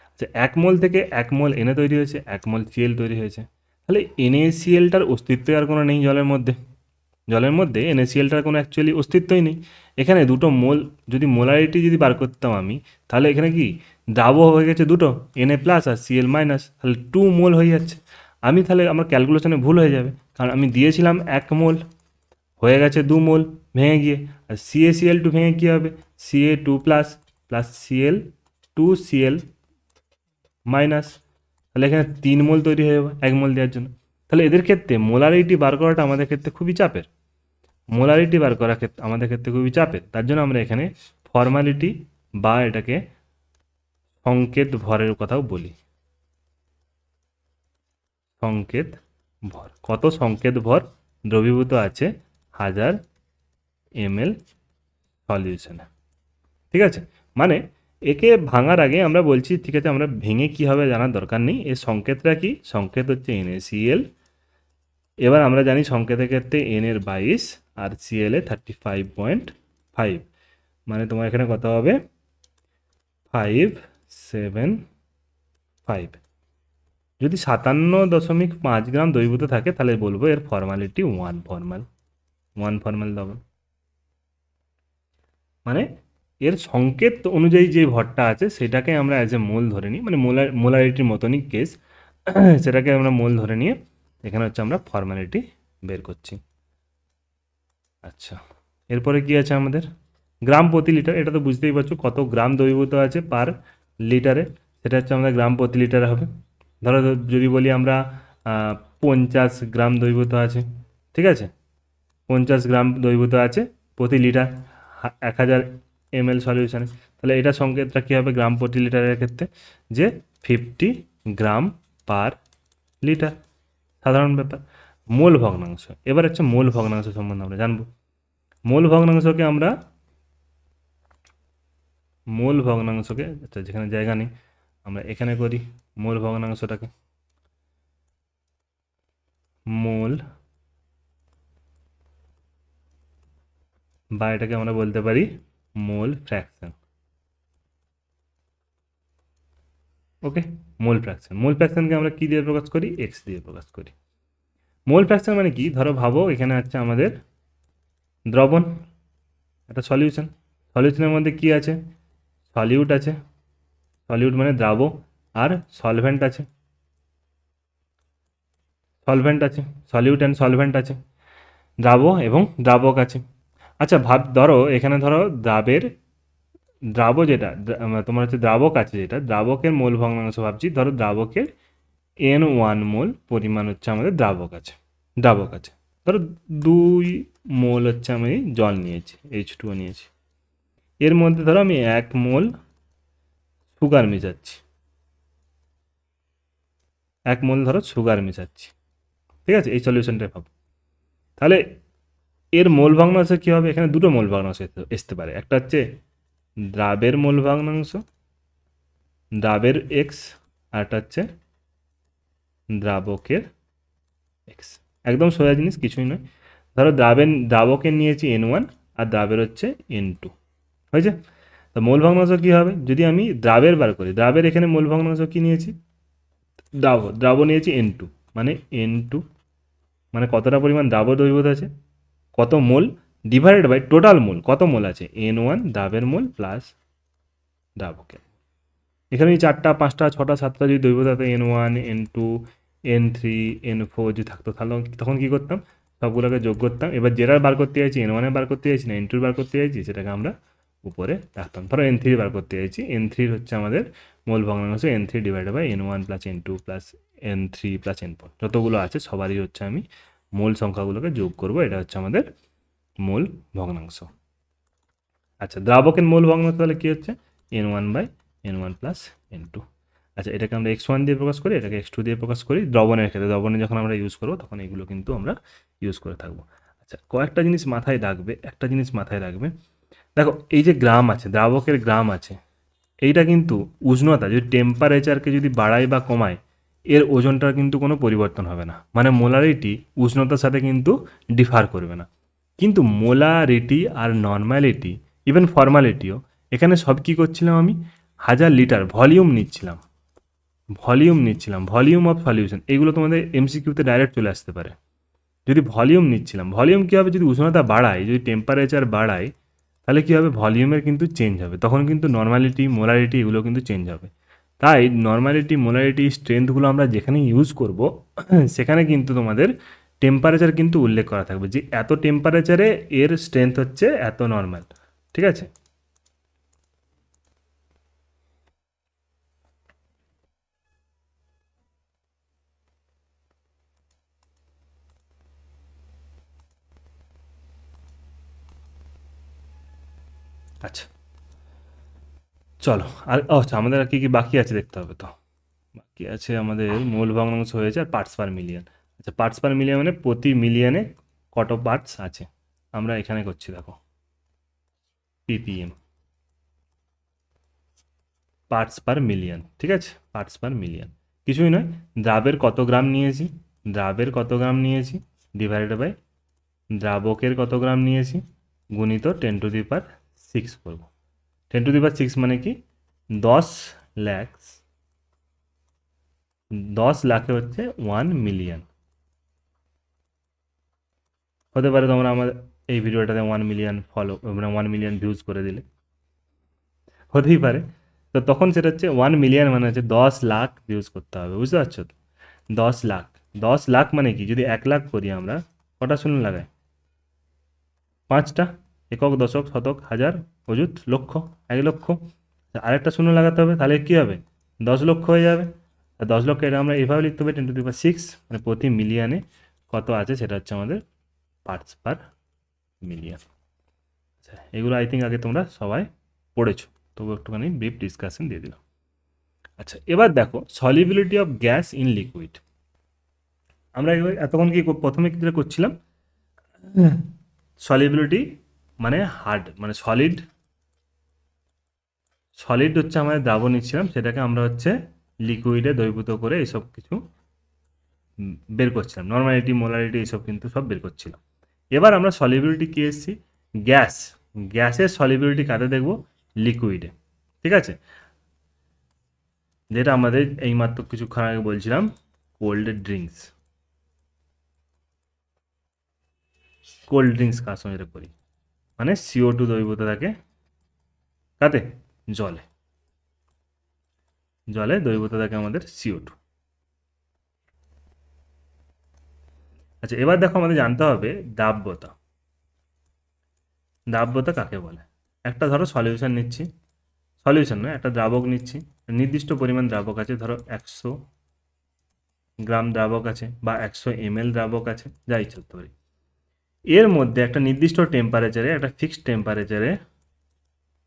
আচ্ছা, 1 মোল থেকে 1 মোল Na তৈরি হয়েছে, 1 মোল Cl তৈরি হয়েছে, তাহলে NaClটার অস্তিত্বই আর কোনো নেই জলের মধ্যে, জলের মধ্যে NaClটার কোনো অ্যাকচুয়ালি অস্তিত্বই নেই। এখানে দুটো মোল, যদি মোলারিটি যদি বার করতাম আমি, তাহলে এখানে কি দ্রাব হয়ে গেছে দুটো, Na+ আর Cl-, তাহলে 2 মোল হয়ে যাচ্ছে। আমি তাহলে আমার ক্যালকুলেশনে ভুল হয়ে যাবে, কারণ আমি দিয়েছিলাম 1 মোল, হয়ে গেছে 2 মোল ভেঙে গিয়ে, আর CaCl2 ভেঙে কী হবে, Ca2+ প্লাস Cl2Cl-, তাহলে এখানে 3 মোল তৈরি হয়ে যাবে 1 মোল দেওয়ার জন্য। তাহলে এদের ক্ষেত্রে মোলারিটি বার করাটা আমাদের ক্ষেত্রে খুবই চাপের, মোলারিটি বার করা ক্ষেত্রে আমাদের ক্ষেত্রে খুবই চাপের, তার জন্য আমরা এখানে ফর্মালিটি বা এটাকে সংকেত ভরের কথাও বলি। সংকেত ভর, কত সংকেত ভর দ্রবীভূত আছে 1000 ml সলিউশনে, ঠিক আছে, মানে একে ভাঙার আগে আমরা বলছি, ঠিক আছে, আমরা ভেঙে কী হবে জানার দরকার নেই, এর সংকেতটা কি, সংকেত হচ্ছে NaCl। এবার আমরা জানি সংকেতের ক্ষেত্রে N এর 22 আর Cl এ 35.5, মানে তোমার এখানে কত হবে 575। যদি 57.5 গ্রাম দ্রবীভূত থাকে তাহলে বলবো এর ফর্মালিটি 1 ফর্মাল, 1 ফর্মাল লবণ, মানে এর সংকেত অনুযায়ী যে ভরটা আছে সেটাকে আমরা অ্যাজ এ মোল ধরে নিই, মানে মোলারিটির মতনই কেস, সেটাকে আমরা মোল ধরে নিয়ে এখানে হচ্ছে আমরা ফর্মালিটি বের করছি। আচ্ছা, এরপরে কি আছে আমাদের গ্রাম প্রতি লিটার, এটা তো বুঝতেই পারছো কত গ্রাম দ্রবীভূত আছে পার লিটারে, সেটা হচ্ছে আমাদের গ্রাম প্রতি লিটারে হবে। ধরো যদি বলি আমরা 50 গ্রাম দ্রবীভূত আছে, ঠিক আছে, 50 গ্রাম দ্রবীভূত আছে প্রতি লিটার 1000 ml সলিউশনে, তাহলে এটা সংকেতটা কী হবে গ্রাম প্রতি লিটারের ক্ষেত্রে, যে 50 গ্রাম পার লিটার, সাধারণ ব্যাপার। মোল ভগ্নাংশ, এবার হচ্ছে মোল ভগ্নাংশ সম্বন্ধে আমরা জানবো। মোল ভগ্নাংশকে আমরা, মোল ভগ্নাংশকে, আচ্ছা যেখানে জায়গা নেই আমরা এখানে করি, মোল ভগ্নাংশটাকে মোল বা এটাকে আমরা বলতে পারি মোল ফ্র্যাকশন। ওকে, মোল ফ্র্যাকশন। মোল ফ্র্যাকশনকে আমরা কি দিয়ে প্রকাশ করি? এক্স দিয়ে প্রকাশ করি। মোল ফ্র্যাকশন মানে কি? ধরো ভাবো এখানে আছে আমাদের দ্রবণ, একটা সলিউশন। সলিউশনের মধ্যে কি আছে? সলিউট আছে, সলিউট মানে দ্রাব, আর সলভেন্ট আছে, সলভেন্ট আছে, সলিউট অ্যান্ড সলভেন্ট আছে, দ্রাব এবং দ্রাবক আছে। আচ্ছা ধরো এখানে ধরো দ্রাব যেটা তোমার হচ্ছে দ্রাবক আছে, যেটা দ্রাবকের মোল ভগ্নাংশ ভাবছি, ধরো দ্রাবকের N1 মোল পরিমাণ হচ্ছে আমাদের দ্রাবক আছে। ধরো 2 মোল হচ্ছে আমি জল নিয়েছি, H2O নিয়েছি। এর মধ্যে ধরো আমি 1 মোল সুগার মেশাচ্ছি, 1 মোল ধরো সুগার মেশাচ্ছি, ঠিক আছে? এই সলিউশনটাই ভাবো। তাহলে এর মোল ভগ্নাংশ কী হবে? এখানে দুটো মোল ভগ্নাংশ আসতে পারে। একটা হচ্ছে দ্রাবের মোল ভগ্নাংশ, দ্রাবের এক্স, আর একটা হচ্ছে দ্রাবকের এক্স। একদম সোজা জিনিস, কিছুই নয়। ধরো দ্রাবকের নিয়েছি N1 আর দ্রাবের হচ্ছে N2, হয়েছে? তো মোল ভগ্নাংশ কী হবে? যদি আমি দ্রাবের বার করি, দ্রাবের এখানে মোল ভগ্নাংশ কী নিয়েছি? দ্রাব নিয়েছি N2, মানে N2 মানে কতটা পরিমাণ দ্রাব দ্রবীভূত আছে, কত মোল, ডিভাইডেড বাই টোটাল মোল, কত মোল আছে? N1 দ্রাবের মোল প্লাস দ্রাবকের। এখানে 4টা 5টা 6টা 7টা যদি দ্রবীভূত থাকতো, N1 N2 N3 N4 যদি থাকতো, তাহলে তখন কী করতাম? সবগুলোকে যোগ করতাম। এবার যেটা বার করতে চাইছি, N1 বার করতে চাইছি না N2 বার করতে চাইছি, সেটাকে আমরা উপরে রাখতাম। ধরো N3 বার করতে চাইছি, N3 হচ্ছে আমাদের মোল ভগ্নাংশ, N3 divided by N1 plus N2 plus N3 plus N4, যতগুলো আছে সবারই হচ্ছে আমি মোল সংখ্যাগুলোকে যোগ করব। এটা হচ্ছে আমাদের মোল ভগ্নাংশ। আচ্ছা, দ্রাবকের মোল ভগ্নাংশ তাহলে কী হচ্ছে? N1 by N1 plus N2। আচ্ছা, এটাকে আমরা x1 দিয়ে প্রকাশ করি, এটাকে x2 দিয়ে প্রকাশ করি। দ্রবণের ক্ষেত্রে, দ্রবণে যখন আমরা ইউজ করবো তখন এগুলো কিন্তু আমরা ইউজ করে থাকবো। আচ্ছা, কয়েকটা জিনিস মাথায় রাখবে, একটা জিনিস মাথায় রাখবে। দেখো এই যে গ্রাম আছে, দ্রাবকের গ্রাম আছে, এইটা কিন্তু উষ্ণতা, যদি টেম্পারেচারকে যদি বাড়ায় বা কমায়, এর ওজনটার কিন্তু কোনো পরিবর্তন হবে না। মানে মোলারিটি উষ্ণতার সাথে কিন্তু ডিফার করবে না। কিন্তু মোলারিটি আর নর্মালিটি, ইভেন ফর্মালিটিও, এখানে সব কী করছিলাম আমি? 1000 লিটার ভলিউম নিচ্ছিলাম, ভলিউম অফ সলিউশন। এগুলো তোমাদের এমসিকিউতে ডাইরেক্ট চলে আসতে পারে। যদি ভলিউম নিচ্ছিলাম, ভলিউম কী হবে? যদি উষ্ণতা বাড়ায়, যদি টেম্পারেচার বাড়ায়, তাহলে কী হবে? ভলিউমের কিন্তু চেঞ্জ হবে, তখন কিন্তু নর্মালিটি মোলারিটি এগুলো কিন্তু চেঞ্জ হবে। তাই নর্মালিটি মোলারিটি স্ট্রেংথগুলো আমরা যেখানে ইউজ করব সেখানে কিন্তু তোমাদের টেম্পারেচার কিন্তু উল্লেখ করা থাকবে, যে এত টেম্পারেচারে এর স্ট্রেংথ হচ্ছে এত নর্মাল, ঠিক আছে? আচ্ছা চলো, আর আচ্ছা আমাদের আর কী কী বাকি আছে দেখতে হবে। তো বাকি আছে আমাদের মোল ভগ্নাংশ হয়েছে, আর পার্টস পার মিলিয়ন। আচ্ছা, পার্টস পার মিলিয়ন মানে প্রতি মিলিয়নে কত পার্টস আছে, আমরা এখানে করছি দেখো ppm, পার্টস পার মিলিয়ন, ঠিক আছে? পার্টস পার মিলিয়ন কিছুই নয়, দ্রাবের কত গ্রাম নিয়েছি, ডিভাইডেড বাই দ্রাবকের কত গ্রাম নিয়েছি, গুণিত 10⁶ করবো। 10⁶ মানে কি? 10 লাখ, 10 লাখে হচ্ছে 1 মিলিয়ন। হতে পারে তোমরা আমার এই ভিডিওটাতে 1 মিলিয়ন ফলো, মানে 1 মিলিয়ন ভিউজ করে দিলে, হতেই পারে। তো তখন সেটা হচ্ছে 1 মিলিয়ন মানে হচ্ছে 10 লাখ ভিউজ করতে হবে, বুঝতে পারছো তো? 10 লাখ, 10 লাখ মানে কি? যদি 1 লাখ করি আমরা, কটা শূন্য লাগাই? 5টা, একক দশক শতক হাজার অযুত লক্ষ, 1 লক্ষ। আরেকটা শূন্য লাগাতে হবে, তাহলে কী হবে? 10 লক্ষ হয়ে যাবে। আর 10 লক্ষ এটা আমরা এভাবে লিখতে পারি 10⁶, মানে প্রতি মিলিয়নে কত আছে সেটা হচ্ছে আমাদের পার্টস পার মিলিয়ন। আচ্ছা, এগুলো আই থিঙ্ক আগে তোমরা সবাই পড়েছো, তবু একটুখানি ব্রিফ ডিসকাশন দিয়ে দিলাম। আচ্ছা, এবার দেখো solubility of gas in liquid. আমরা এতক্ষণ কি প্রথমে কী করছিলাম? সলিবিলিটি মানে হার্ড, মানে সলিড হচ্ছে আমাদের দ্রাবণ নিচ্ছিলাম, সেটাকে আমরা হচ্ছে লিকুইডে দ্রবীভূত করে এইসব কিছু বের করছিলাম, নর্মালিটি মোলারিটি এইসব কিন্তু সব বের করছিলাম। এবার আমরা সলিবিলিটি কি এসেছি? গ্যাস, গ্যাসের সলিবিলিটি কাতে দেখবো? লিকুইডে। ঠিক আছে, যেটা আমাদের এইমাত্র কিছুক্ষণ আগে বলছিলাম কোল্ড ড্রিঙ্কস। কোল্ড ড্রিঙ্কস কার সঙ্গে যেটা করি, মানে CO2 দ্রবীভূত থাকে কাতে? জলে। জলে দ্রবীভূত থাকে আমাদের CO2। আচ্ছা, এবার দেখো আমাদের জানতে হবে দাব্যতা। দাব্যতা কাকে বলে? একটা ধরো সলিউশন নিচ্ছি, সলিউশন নয়, একটা দ্রাবক নিচ্ছি, নির্দিষ্ট পরিমাণ দ্রাবক আছে, ধরো 100 গ্রাম দ্রাবক আছে বা 100 ml দ্রাবক আছে, যা ইচ্ছা করতে পারি। এর মধ্যে একটা নির্দিষ্ট টেম্পারেচারে, একটা ফিক্সড টেম্পারেচারে,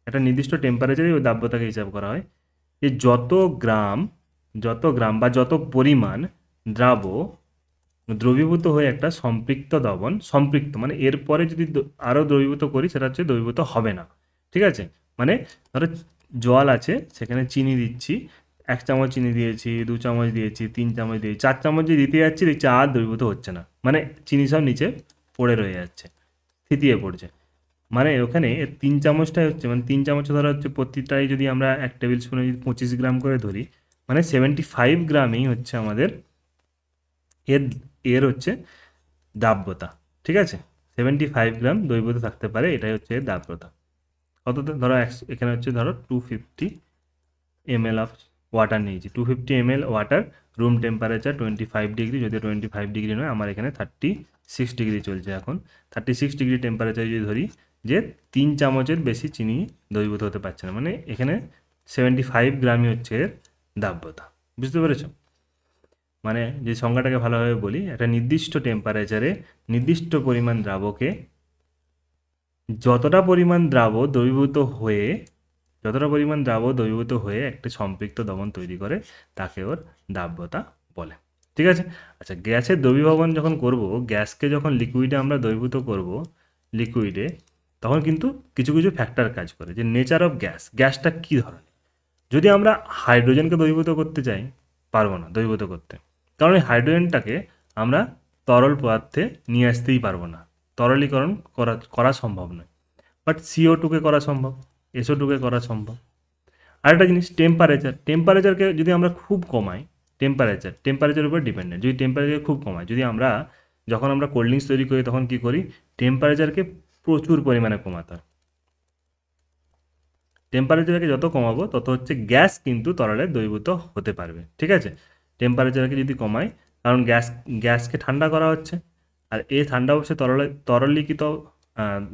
একটা নির্দিষ্ট টেম্পারেচারে ওই দাব্যতাকে হিসাব করা হয় যে যত গ্রাম বা যত পরিমাণ দ্রবীভূত হয়ে একটা সম্পৃক্ত দ্রবণ, সম্পৃক্ত মানে এরপরে যদি আরও দ্রবীভূত করি সেটা হচ্ছে দ্রবীভূত হবে না। ঠিক আছে, মানে ধরো জল আছে, সেখানে চিনি দিচ্ছি, 1 চামচ চিনি দিয়েছি, 2 চামচ দিয়েছি, 3 চামচ দিয়েছি, 4 চামচ যে দিতে যাচ্ছি দেখছি আর দ্রবীভূত হচ্ছে না, মানে চিনি সব নিচে পড়ে রয়ে যাচ্ছে, থিতিয়ে পড়ছে। মানে ওখানে 3 চামচটাই হচ্ছে, মানে 3 চামচ ধরা হচ্ছে, প্রতিটাই যদি আমরা 1 টেবিল স্পুনে যদি 25 গ্রাম করে ধরি, মানে 75 গ্রামই হচ্ছে আমাদের এর এর হচ্ছে দাব্যতা। ঠিক আছে, 75 গ্রাম দ্রবীভূত থাকতে পারে, এটাই হচ্ছে এর দাব্যতা। কত? ধরো এখানে হচ্ছে ধরো 250 ml অফ ওয়াটার নিয়েছি, 250 ml water, room temperature 25 degree, যদিও 25 ডিগ্রি নয়, আমার এখানে 36 ডিগ্রি চলছে এখন। 36 ডিগ্রি টেম্পারেচার যদি ধরি, যে 3 চামচের বেশি চিনি দ্রবীভূত হতে পারছে না, মানে এখানে 75 গ্রামই হচ্ছে এর দাব্যতা। বুঝতে পেরেছো? মানে যে সংজ্ঞাটাকে ভালোভাবে বলি, একটা নির্দিষ্ট টেম্পারেচারে নির্দিষ্ট পরিমাণ দ্রাবকে যতটা পরিমাণ দ্রবীভূত হয়ে একটা সম্পৃক্ত দ্রবণ তৈরি করে, তাকে ওর দাব্যতা বলে। ঠিক আছে, আচ্ছা, গ্যাসের দ্রবীভবন যখন করব, গ্যাসকে যখন লিকুইডে আমরা দ্রবীভূত করব, লিকুইডে, তখন কিন্তু কিছু কিছু ফ্যাক্টর কাজ করে, যে নেচার অফ গ্যাসটা কী ধরনের। যদি আমরা হাইড্রোজেনকে দ্রবীভূত করতে চাই, পারবো না দ্রবীভূত করতে, কারণ এই হাইড্রোজেনটাকে আমরা তরল পদার্থে নিয়ে আসতেই পারবো না, তরলীকরণ করা সম্ভব নয়। বাট CO2কে করা সম্ভব, SO2কে করা সম্ভব। আরেকটা জিনিস, টেম্পারেচারকে যদি আমরা খুব কমাই, টেম্পারেচারের উপর ডিপেন্ডেন্ট, যদি টেম্পারেচার খুব কমাই, যদি আমরা যখন আমরা কোল্ড ড্রিঙ্কস তৈরি করি তখন কী করি, টেম্পারেচারকে প্রচুর পরিমাণে কমাতে হয়। টেম্পারেচারকে যত কমাবো তত হচ্ছে গ্যাস কিন্তু তরলে দ্রবীভূত হতে পারবে। ঠিক আছে, টেম্পারেচারকে যদি কমাই, কারণ গ্যাসকে ঠান্ডা করা হচ্ছে, আর এই ঠান্ডা অবশ্যই তরলীকৃত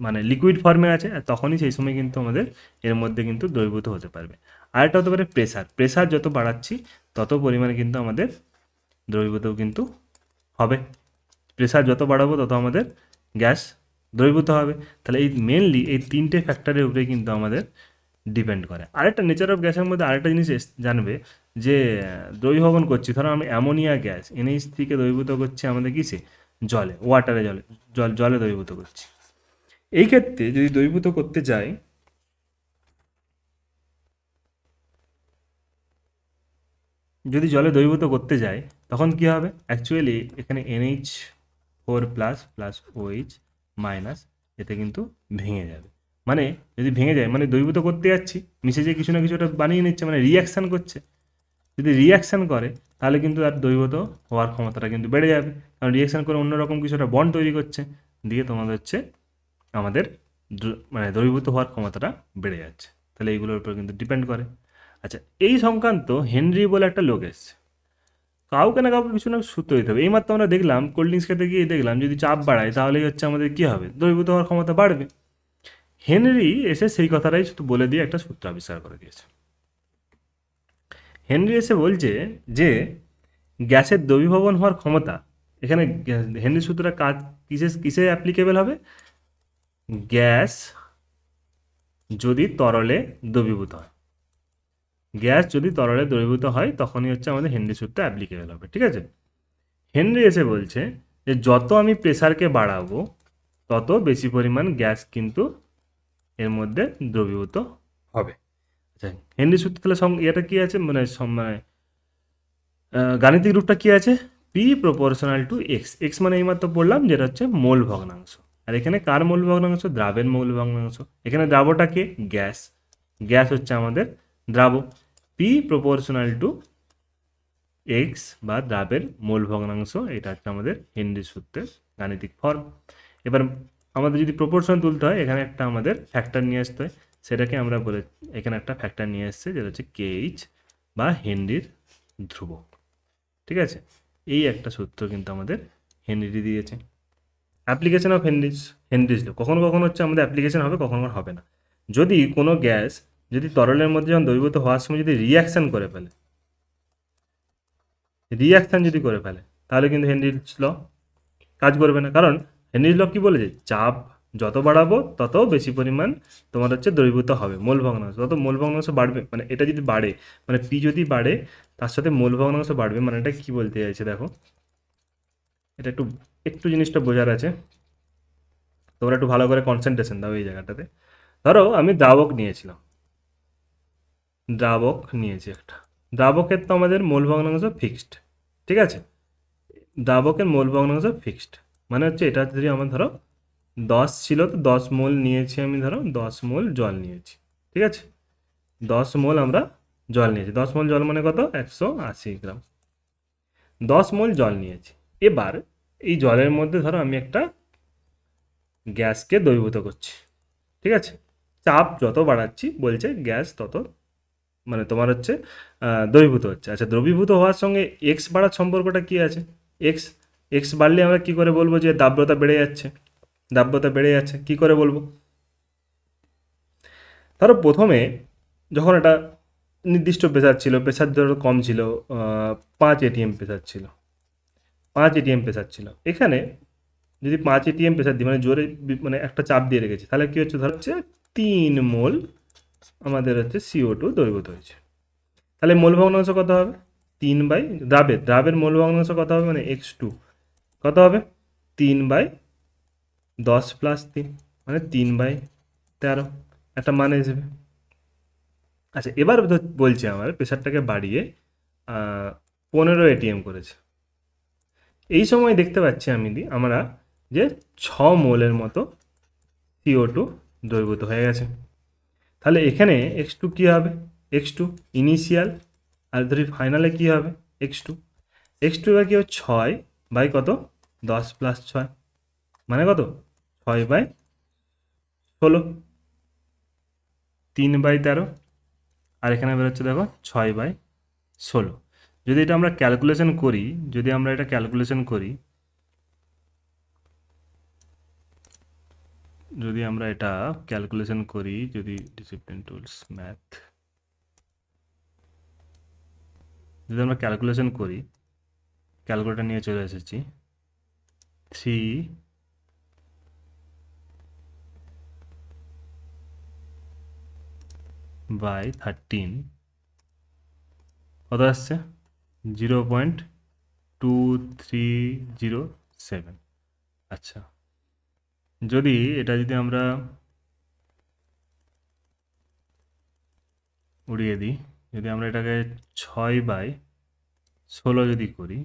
মানে লিকুইড ফর্মে আছে, আর তখনই সেই সময় কিন্তু আমাদের এর মধ্যে কিন্তু দ্রবীভূত হতে পারবে। আরেকটা হতে পারে প্রেসার যত বাড়াচ্ছি তত পরিমাণে কিন্তু আমাদের দ্রবীভূতও কিন্তু হবে। প্রেসার যত বাড়াবো তত আমাদের গ্যাস দ্রবীভূত হবে। তাহলে এই মেনলি এই 3টে ফ্যাক্টরের উপরে কিন্তু আমাদের ডিপেন্ড করে। আরেকটা নেচার অফ গ্যাসের মধ্যে আরেকটা জিনিস জানবে, যে দ্রবীভবন করছি, ধরো আমি অ্যামোনিয়া গ্যাস NH3কে দ্রবীভূত করছি আমাদের কিসে? জলে, জলে দ্রবীভূত করছি। এই ক্ষেত্রে যদি দ্রবীভূত করতে যাই, তখন কি হবে? অ্যাকচুয়ালি এখানে NH4 প্লাস OH মাইনাস, এতে কিন্তু ভেঙে যাবে। মানে যদি ভেঙে যায়, মানে দ্রবীভূত করতে যাচ্ছি, মিশে যে কিছু না কিছু একটা বানিয়ে নিচ্ছে, মানে রিয়াকশান করছে। যদি রিয়াকশান করে তাহলে কিন্তু তার দ্রবীভূত হওয়ার ক্ষমতাটা কিন্তু বেড়ে যাবে, কারণ রিয়াকশান করে অন্যরকম কিছু একটা বন্ড তৈরি করছে, দিয়ে তোমাদের হচ্ছে আমাদের মানে দ্রবীভূত হওয়ার ক্ষমতাটা বেড়ে যাচ্ছে। তাহলে এইগুলোর উপর কিন্তু ডিপেন্ড করে। আচ্ছা, এই সংক্রান্ত হেনরি বলে একটা লোক এসছে, কাউকে না কাউকে কিছু না সূত্র দিতে হবে। এইমাত্র আমরা দেখলাম কোল্ড ড্রিঙ্কস খেতে গিয়ে দেখলাম, যদি চাপ বাড়ায় তাহলেই হচ্ছে আমাদের কী হবে? দ্রবীভূত হওয়ার ক্ষমতা বাড়বে। হেনরি এসে সেই কথাটাই শুধু বলে দিয়ে একটা সূত্র আবিষ্কার করে দিয়েছে। হেনরি এসে বলছে যে গ্যাসের দ্রবীভবন হওয়ার ক্ষমতা, এখানে হেনরি সূত্রটা কিসে অ্যাপ্লিকেবল হবে? গ্যাস যদি তরলে দ্রবীভূত হয়, তখনই হচ্ছে আমাদের হেনরি সূত্র অ্যাপ্লিকেবল হবে। ঠিক আছে, হেনরি এসে বলছে যে যত আমি প্রেসারকে বাড়াবো তত বেশি পরিমাণ গ্যাস কিন্তু এর মধ্যে দ্রবীভূত হবে। আচ্ছা, হেনরি সূত্র তাহলে এটা কি আছে, মানে গাণিতিক রূপটা কি আছে? P proportional to X। X মানে এইমাত্র বললাম যেটা হচ্ছে মোল ভগ্নাংশ, আর এখানে কার মূল ভগ্নাংশ? দ্রাবের মূল ভগ্নাংশ। এখানে দ্রাবটা কে? গ্যাস। গ্যাস হচ্ছে আমাদের দ্রাব। পি প্রপোর্শনাল টু এক্স বা দ্রাবের মোল ভগ্নাংশ, এটা হচ্ছে আমাদের হেনরি সূত্রের গাণিতিক ফর্ম। এবার আমাদের যদি প্রপোর্শন তুলতে হয়, এখানে একটা আমাদের ফ্যাক্টর নিয়ে আসতে হয়, সেটাকে আমরা বলে এখানে একটা ফ্যাক্টর নিয়ে এসছে যেটা হচ্ছে কেএইচ বা হেনরির ধ্রুবক। ঠিক আছে, এই একটা সূত্র কিন্তু আমাদের হেনরি দিয়েছে। অ্যাপ্লিকেশন অফ হেনরিজ ল কখনো কখনো হচ্ছে আমাদের অ্যাপ্লিকেশন হবে, কখনো হবে না। যদি কোনো গ্যাস যদি তরলের মধ্যে যখন দ্রবীভূত হওয়ার সময় যদি রিয়াকশান করে ফেলে, তাহলে কিন্তু হেনরিজ ল কাজ করবে না। কারণ হেনরিজ ল কি বলেছে? চাপ যত বাড়াবো তত বেশি পরিমাণ তোমার হচ্ছে দ্রবীভূত হবে মোল ভগ্নাংশ, তত মোল ভগ্নাংশ বাড়বে। মানে এটা যদি বাড়ে, মানে পি যদি বাড়ে তার সাথে মোল ভগ্নাংশ বাড়বে। মানে এটা কি বলতে চাইছে দেখো, এটা একটু একটু জিনিসটা বোঝার আছে, তোমরা একটু ভালো করে কনসেন্ট্রেশন দাও এই জায়গাটাতে। ধরো আমি দ্রাবক নিয়েছি একটা, দ্রাবকের তো আমাদের মোল ভগ্নাংশ ফিক্সড। ঠিক আছে, দ্রাবকের মোল ভগ্নাংশ ফিক্সড মানে হচ্ছে এটা যদি আমার ধরো 10 ছিল, তো 10 মোল নিয়েছি আমি, ধরো 10 মোল জল নিয়েছি। ঠিক আছে, 10 মোল আমরা জল নিয়েছি। 10 মোল জল মানে কত? 180 গ্রাম। 10 মোল জল নিয়েছি। এবার এই জলের মধ্যে ধরো আমি একটা গ্যাসকে দ্রবীভূত করছি। ঠিক আছে, চাপ যত বাড়াচ্ছি বলছে গ্যাস তত মানে তোমার হচ্ছে দ্রবীভূত হচ্ছে। আচ্ছা, দ্রবীভূত হওয়ার সঙ্গে এক্স বাড়ার সম্পর্কটা কি আছে? এক্স এক্স বাড়লে আমরা কি করে বলবো যে দাব্যতা বেড়ে যাচ্ছে? কি করে বলবো? ধরো প্রথমে যখন এটা নির্দিষ্ট প্রেসার ছিল, প্রেসার ধরো কম ছিল, 5 এটিএম প্রেসার ছিল, 5 এটিএম প্রেসার ছিল। এখানে যদি 5 এটিএম প্রেসার দিই, মানে জোরে মানে একটা চাপ দিয়ে রেখেছি, তাহলে কি হচ্ছে? ধরো হচ্ছে 3 মোল আমাদের হচ্ছে CO2 দ্রবীভূত হয়েছে। তাহলে মোল ভগ্নাংশ কত হবে? 3 বাই দ্রাবের মোল ভগ্নাংশ কত হবে? মানে x2 কত হবে? 3/10 + 3 মানে 3/13 একটা মান হিসেবে। আচ্ছা, এবার বলছি আমার প্রেসারটাকে বাড়িয়ে 15 এটিএম করেছে। এই সময় দেখতে পাচ্ছি আমরা যে 6 মোলের মতো CO2 দ্রবীভূত হয়ে গেছে। তাহলে এখানে x2 কী হবে? x2 ইনিশিয়াল, আর ধরি ফাইনালে কী হবে? x2 এবার কী হবে? 6 বাই কত? 10 + 6 মানে কত? 6/16, 3/13, আর এখানে বেরোচ্ছে দেখো 6/16। যদি এটা আমরা ক্যালকুলেশন করি, যদি ডিসিপ্লিন টুলস ম্যাথ, যদি আমরা ক্যালকুলেশন করি, ক্যালকুলেটর নিয়ে চলে এসেছি, 3/13 কত আসছে? 0.2307। আচ্ছা, যদি আমরা উড়িয়ে দিই, যদি আমরা এটাকে 6/16 যদি করি,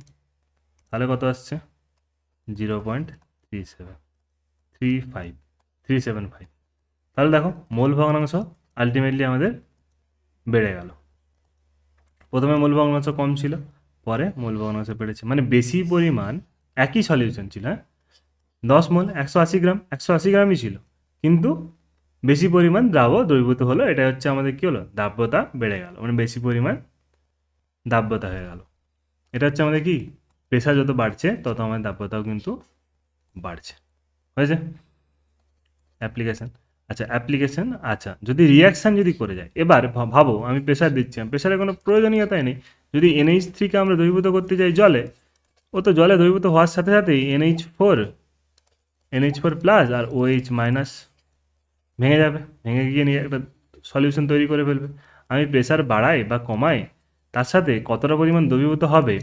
তাহলে কত আসছে? 0.375। তাহলে দেখো মোল ভগ্নাংশ আলটিমেটলি আমাদের বেড়ে গেল। প্রথমে মূল ভগ্নাংশ কম ছিল, পরে মূল ভগ্নাংশ বেড়েছে, মানে বেশি পরিমাণ একই সলিউশন ছিল। হ্যাঁ, 10 মোল 180 গ্রাম, 180 গ্রামই ছিল, কিন্তু বেশি পরিমাণ দ্রবীভূত হলো। এটা হচ্ছে আমাদের কী হলো? দাব্যতা বেড়ে গেল, মানে বেশি পরিমাণ দাব্যতা হয়ে গেল। এটা হচ্ছে আমাদের কি, প্রেশার যত বাড়ছে তত আমাদের দাব্যতাও কিন্তু বাড়ছে। হয়েছে অ্যাপ্লিকেশান। আচ্ছা, যদি রিয়াকশান যদি করে যায়, এবার ভাবো আমি প্রেশার দিচ্ছি, প্রেশারের কোনো প্রয়োজনীয়তাই নেই। যদি NH3কে আমরা দ্রবীভূত করতে যাই জলে, ও তো জলে দ্রবীভূত হওয়ার সাথে সাথেই NH4 প্লাস আর OH মাইনাস ভেঙে যাবে, ভেঙে গিয়ে নিয়ে একটা সলিউশন তৈরি করে ফেলবে। আমি প্রেশার বাড়াই বা কমাই, তার সাথে কতটা পরিমাণ দ্রবীভূত হবে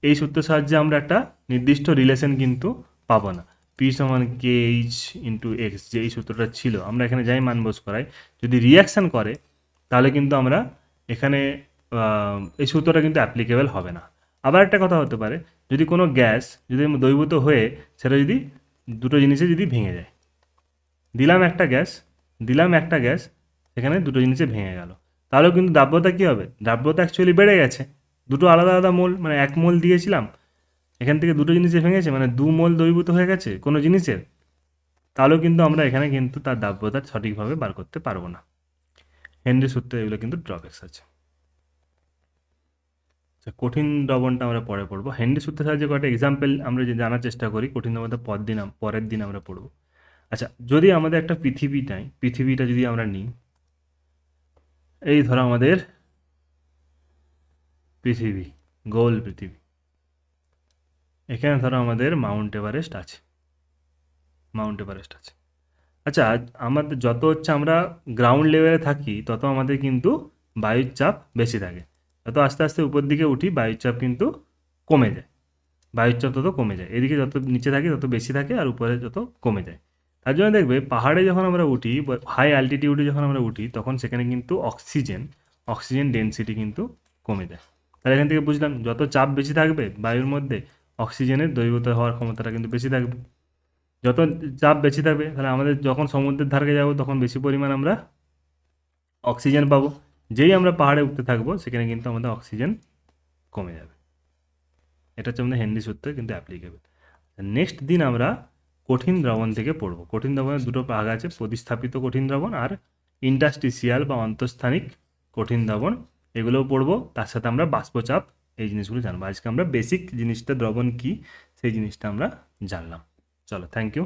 এই সূত্রের সাহায্যে আমরা একটা নির্দিষ্ট রিলেশন কিন্তু পাবো না। P = KH × X, যে এই সূত্রটা ছিল, আমরা এখানে যাই মান বস করাই, যদি রিয়াকশান করে তাহলে কিন্তু আমরা এখানে এই সূত্রটা কিন্তু অ্যাপ্লিকেবল হবে না। আবার একটা কথা হতে পারে, যদি কোনো গ্যাস যদি দ্রবীভূত হয়ে সেটা যদি দুটো জিনিসে যদি ভেঙে যায়, দিলাম একটা গ্যাস, সেখানে দুটো জিনিসে ভেঙে গেল, তাহলেও কিন্তু দ্রাব্যতা কী হবে? দ্রাব্যতা অ্যাকচুয়ালি বেড়ে গেছে। দুটো আলাদা আলাদা মোল, মানে 1 মোল দিয়েছিলাম, এখান থেকে দুটো জিনিসে ভেঙেছে, মানে 2 মোল দ্রবীভূত হয়ে গেছে কোনো জিনিসের, তাহলেও কিন্তু আমরা এখানে কিন্তু তার দ্রাব্যতা সঠিকভাবে বার করতে পারবো না। হেনরি সূত্রে এগুলো কিন্তু ড্রব্যাকস আছে। আচ্ছা, কঠিন দ্রবণটা আমরা পরে পড়বো। হেনরি সূত্রের সাহায্যে কয়েকটা এক্সাম্পল আমরা যে জানার চেষ্টা করি, কঠিন দ্রবণটা পরের দিন আমরা পড়বো। আচ্ছা, যদি আমাদের একটা পৃথিবীটা যদি আমরা নিই, এই ধরো আমাদের পৃথিবী, গোল পৃথিবী, এখানে ধরো আমাদের মাউন্ট এভারেস্ট আছে। আচ্ছা, আমাদের যত হচ্ছে আমরা গ্রাউন্ড লেভেলে থাকি, তত আমাদের কিন্তু বায়ুর চাপ বেশি থাকে। যত আস্তে আস্তে উপর দিকে উঠি, বায়ুর চাপ কিন্তু কমে যায়। তত কমে যায়, এদিকে যত নিচে থাকি তত বেশি থাকে, আর উপরে যত কমে যায়। তার জন্য দেখবে পাহাড়ে যখন আমরা উঠি, হাই অ্যালটিটিউডে যখন আমরা উঠি, তখন সেখানে কিন্তু অক্সিজেন ডেনসিটি কিন্তু কমে যায়। তাহলে এখান থেকে বুঝলাম, যত চাপ বেশি থাকবে বায়ুর মধ্যে, অক্সিজেনের দ্রবীভূত হওয়ার ক্ষমতাটা কিন্তু বেশি থাকবে। যত চাপ বেশি থাকবে, তাহলে আমাদের যখন সমুদ্রের ধারে যাব, তখন বেশি পরিমাণ আমরা অক্সিজেন পাবো। যেই আমরা পাহাড়ে উঠতে থাকবো, সেখানে কিন্তু আমাদের অক্সিজেন কমে যাবে। এটা হচ্ছে আমাদের হেনরি সূত্রে কিন্তু অ্যাপ্লিকেবল। নেক্সট দিন আমরা কঠিন দ্রবণ থেকে পড়ব। কঠিন দ্রবণের দুটো ভাগ আছে, প্রতিস্থাপিত কঠিন দ্রবণ আর ইন্টারস্টিসিয়াল বা অন্তঃস্থানিক কঠিন দ্রবণ, এগুলোও পড়বো। তার সাথে আমরা বাষ্পচাপ, এই জিনিসগুলো জানবো। আজকে আমরা বেসিক জিনিসটা দ্রবণ কী, সেই জিনিসটা আমরা জানলাম। চলো, থ্যাংক ইউ।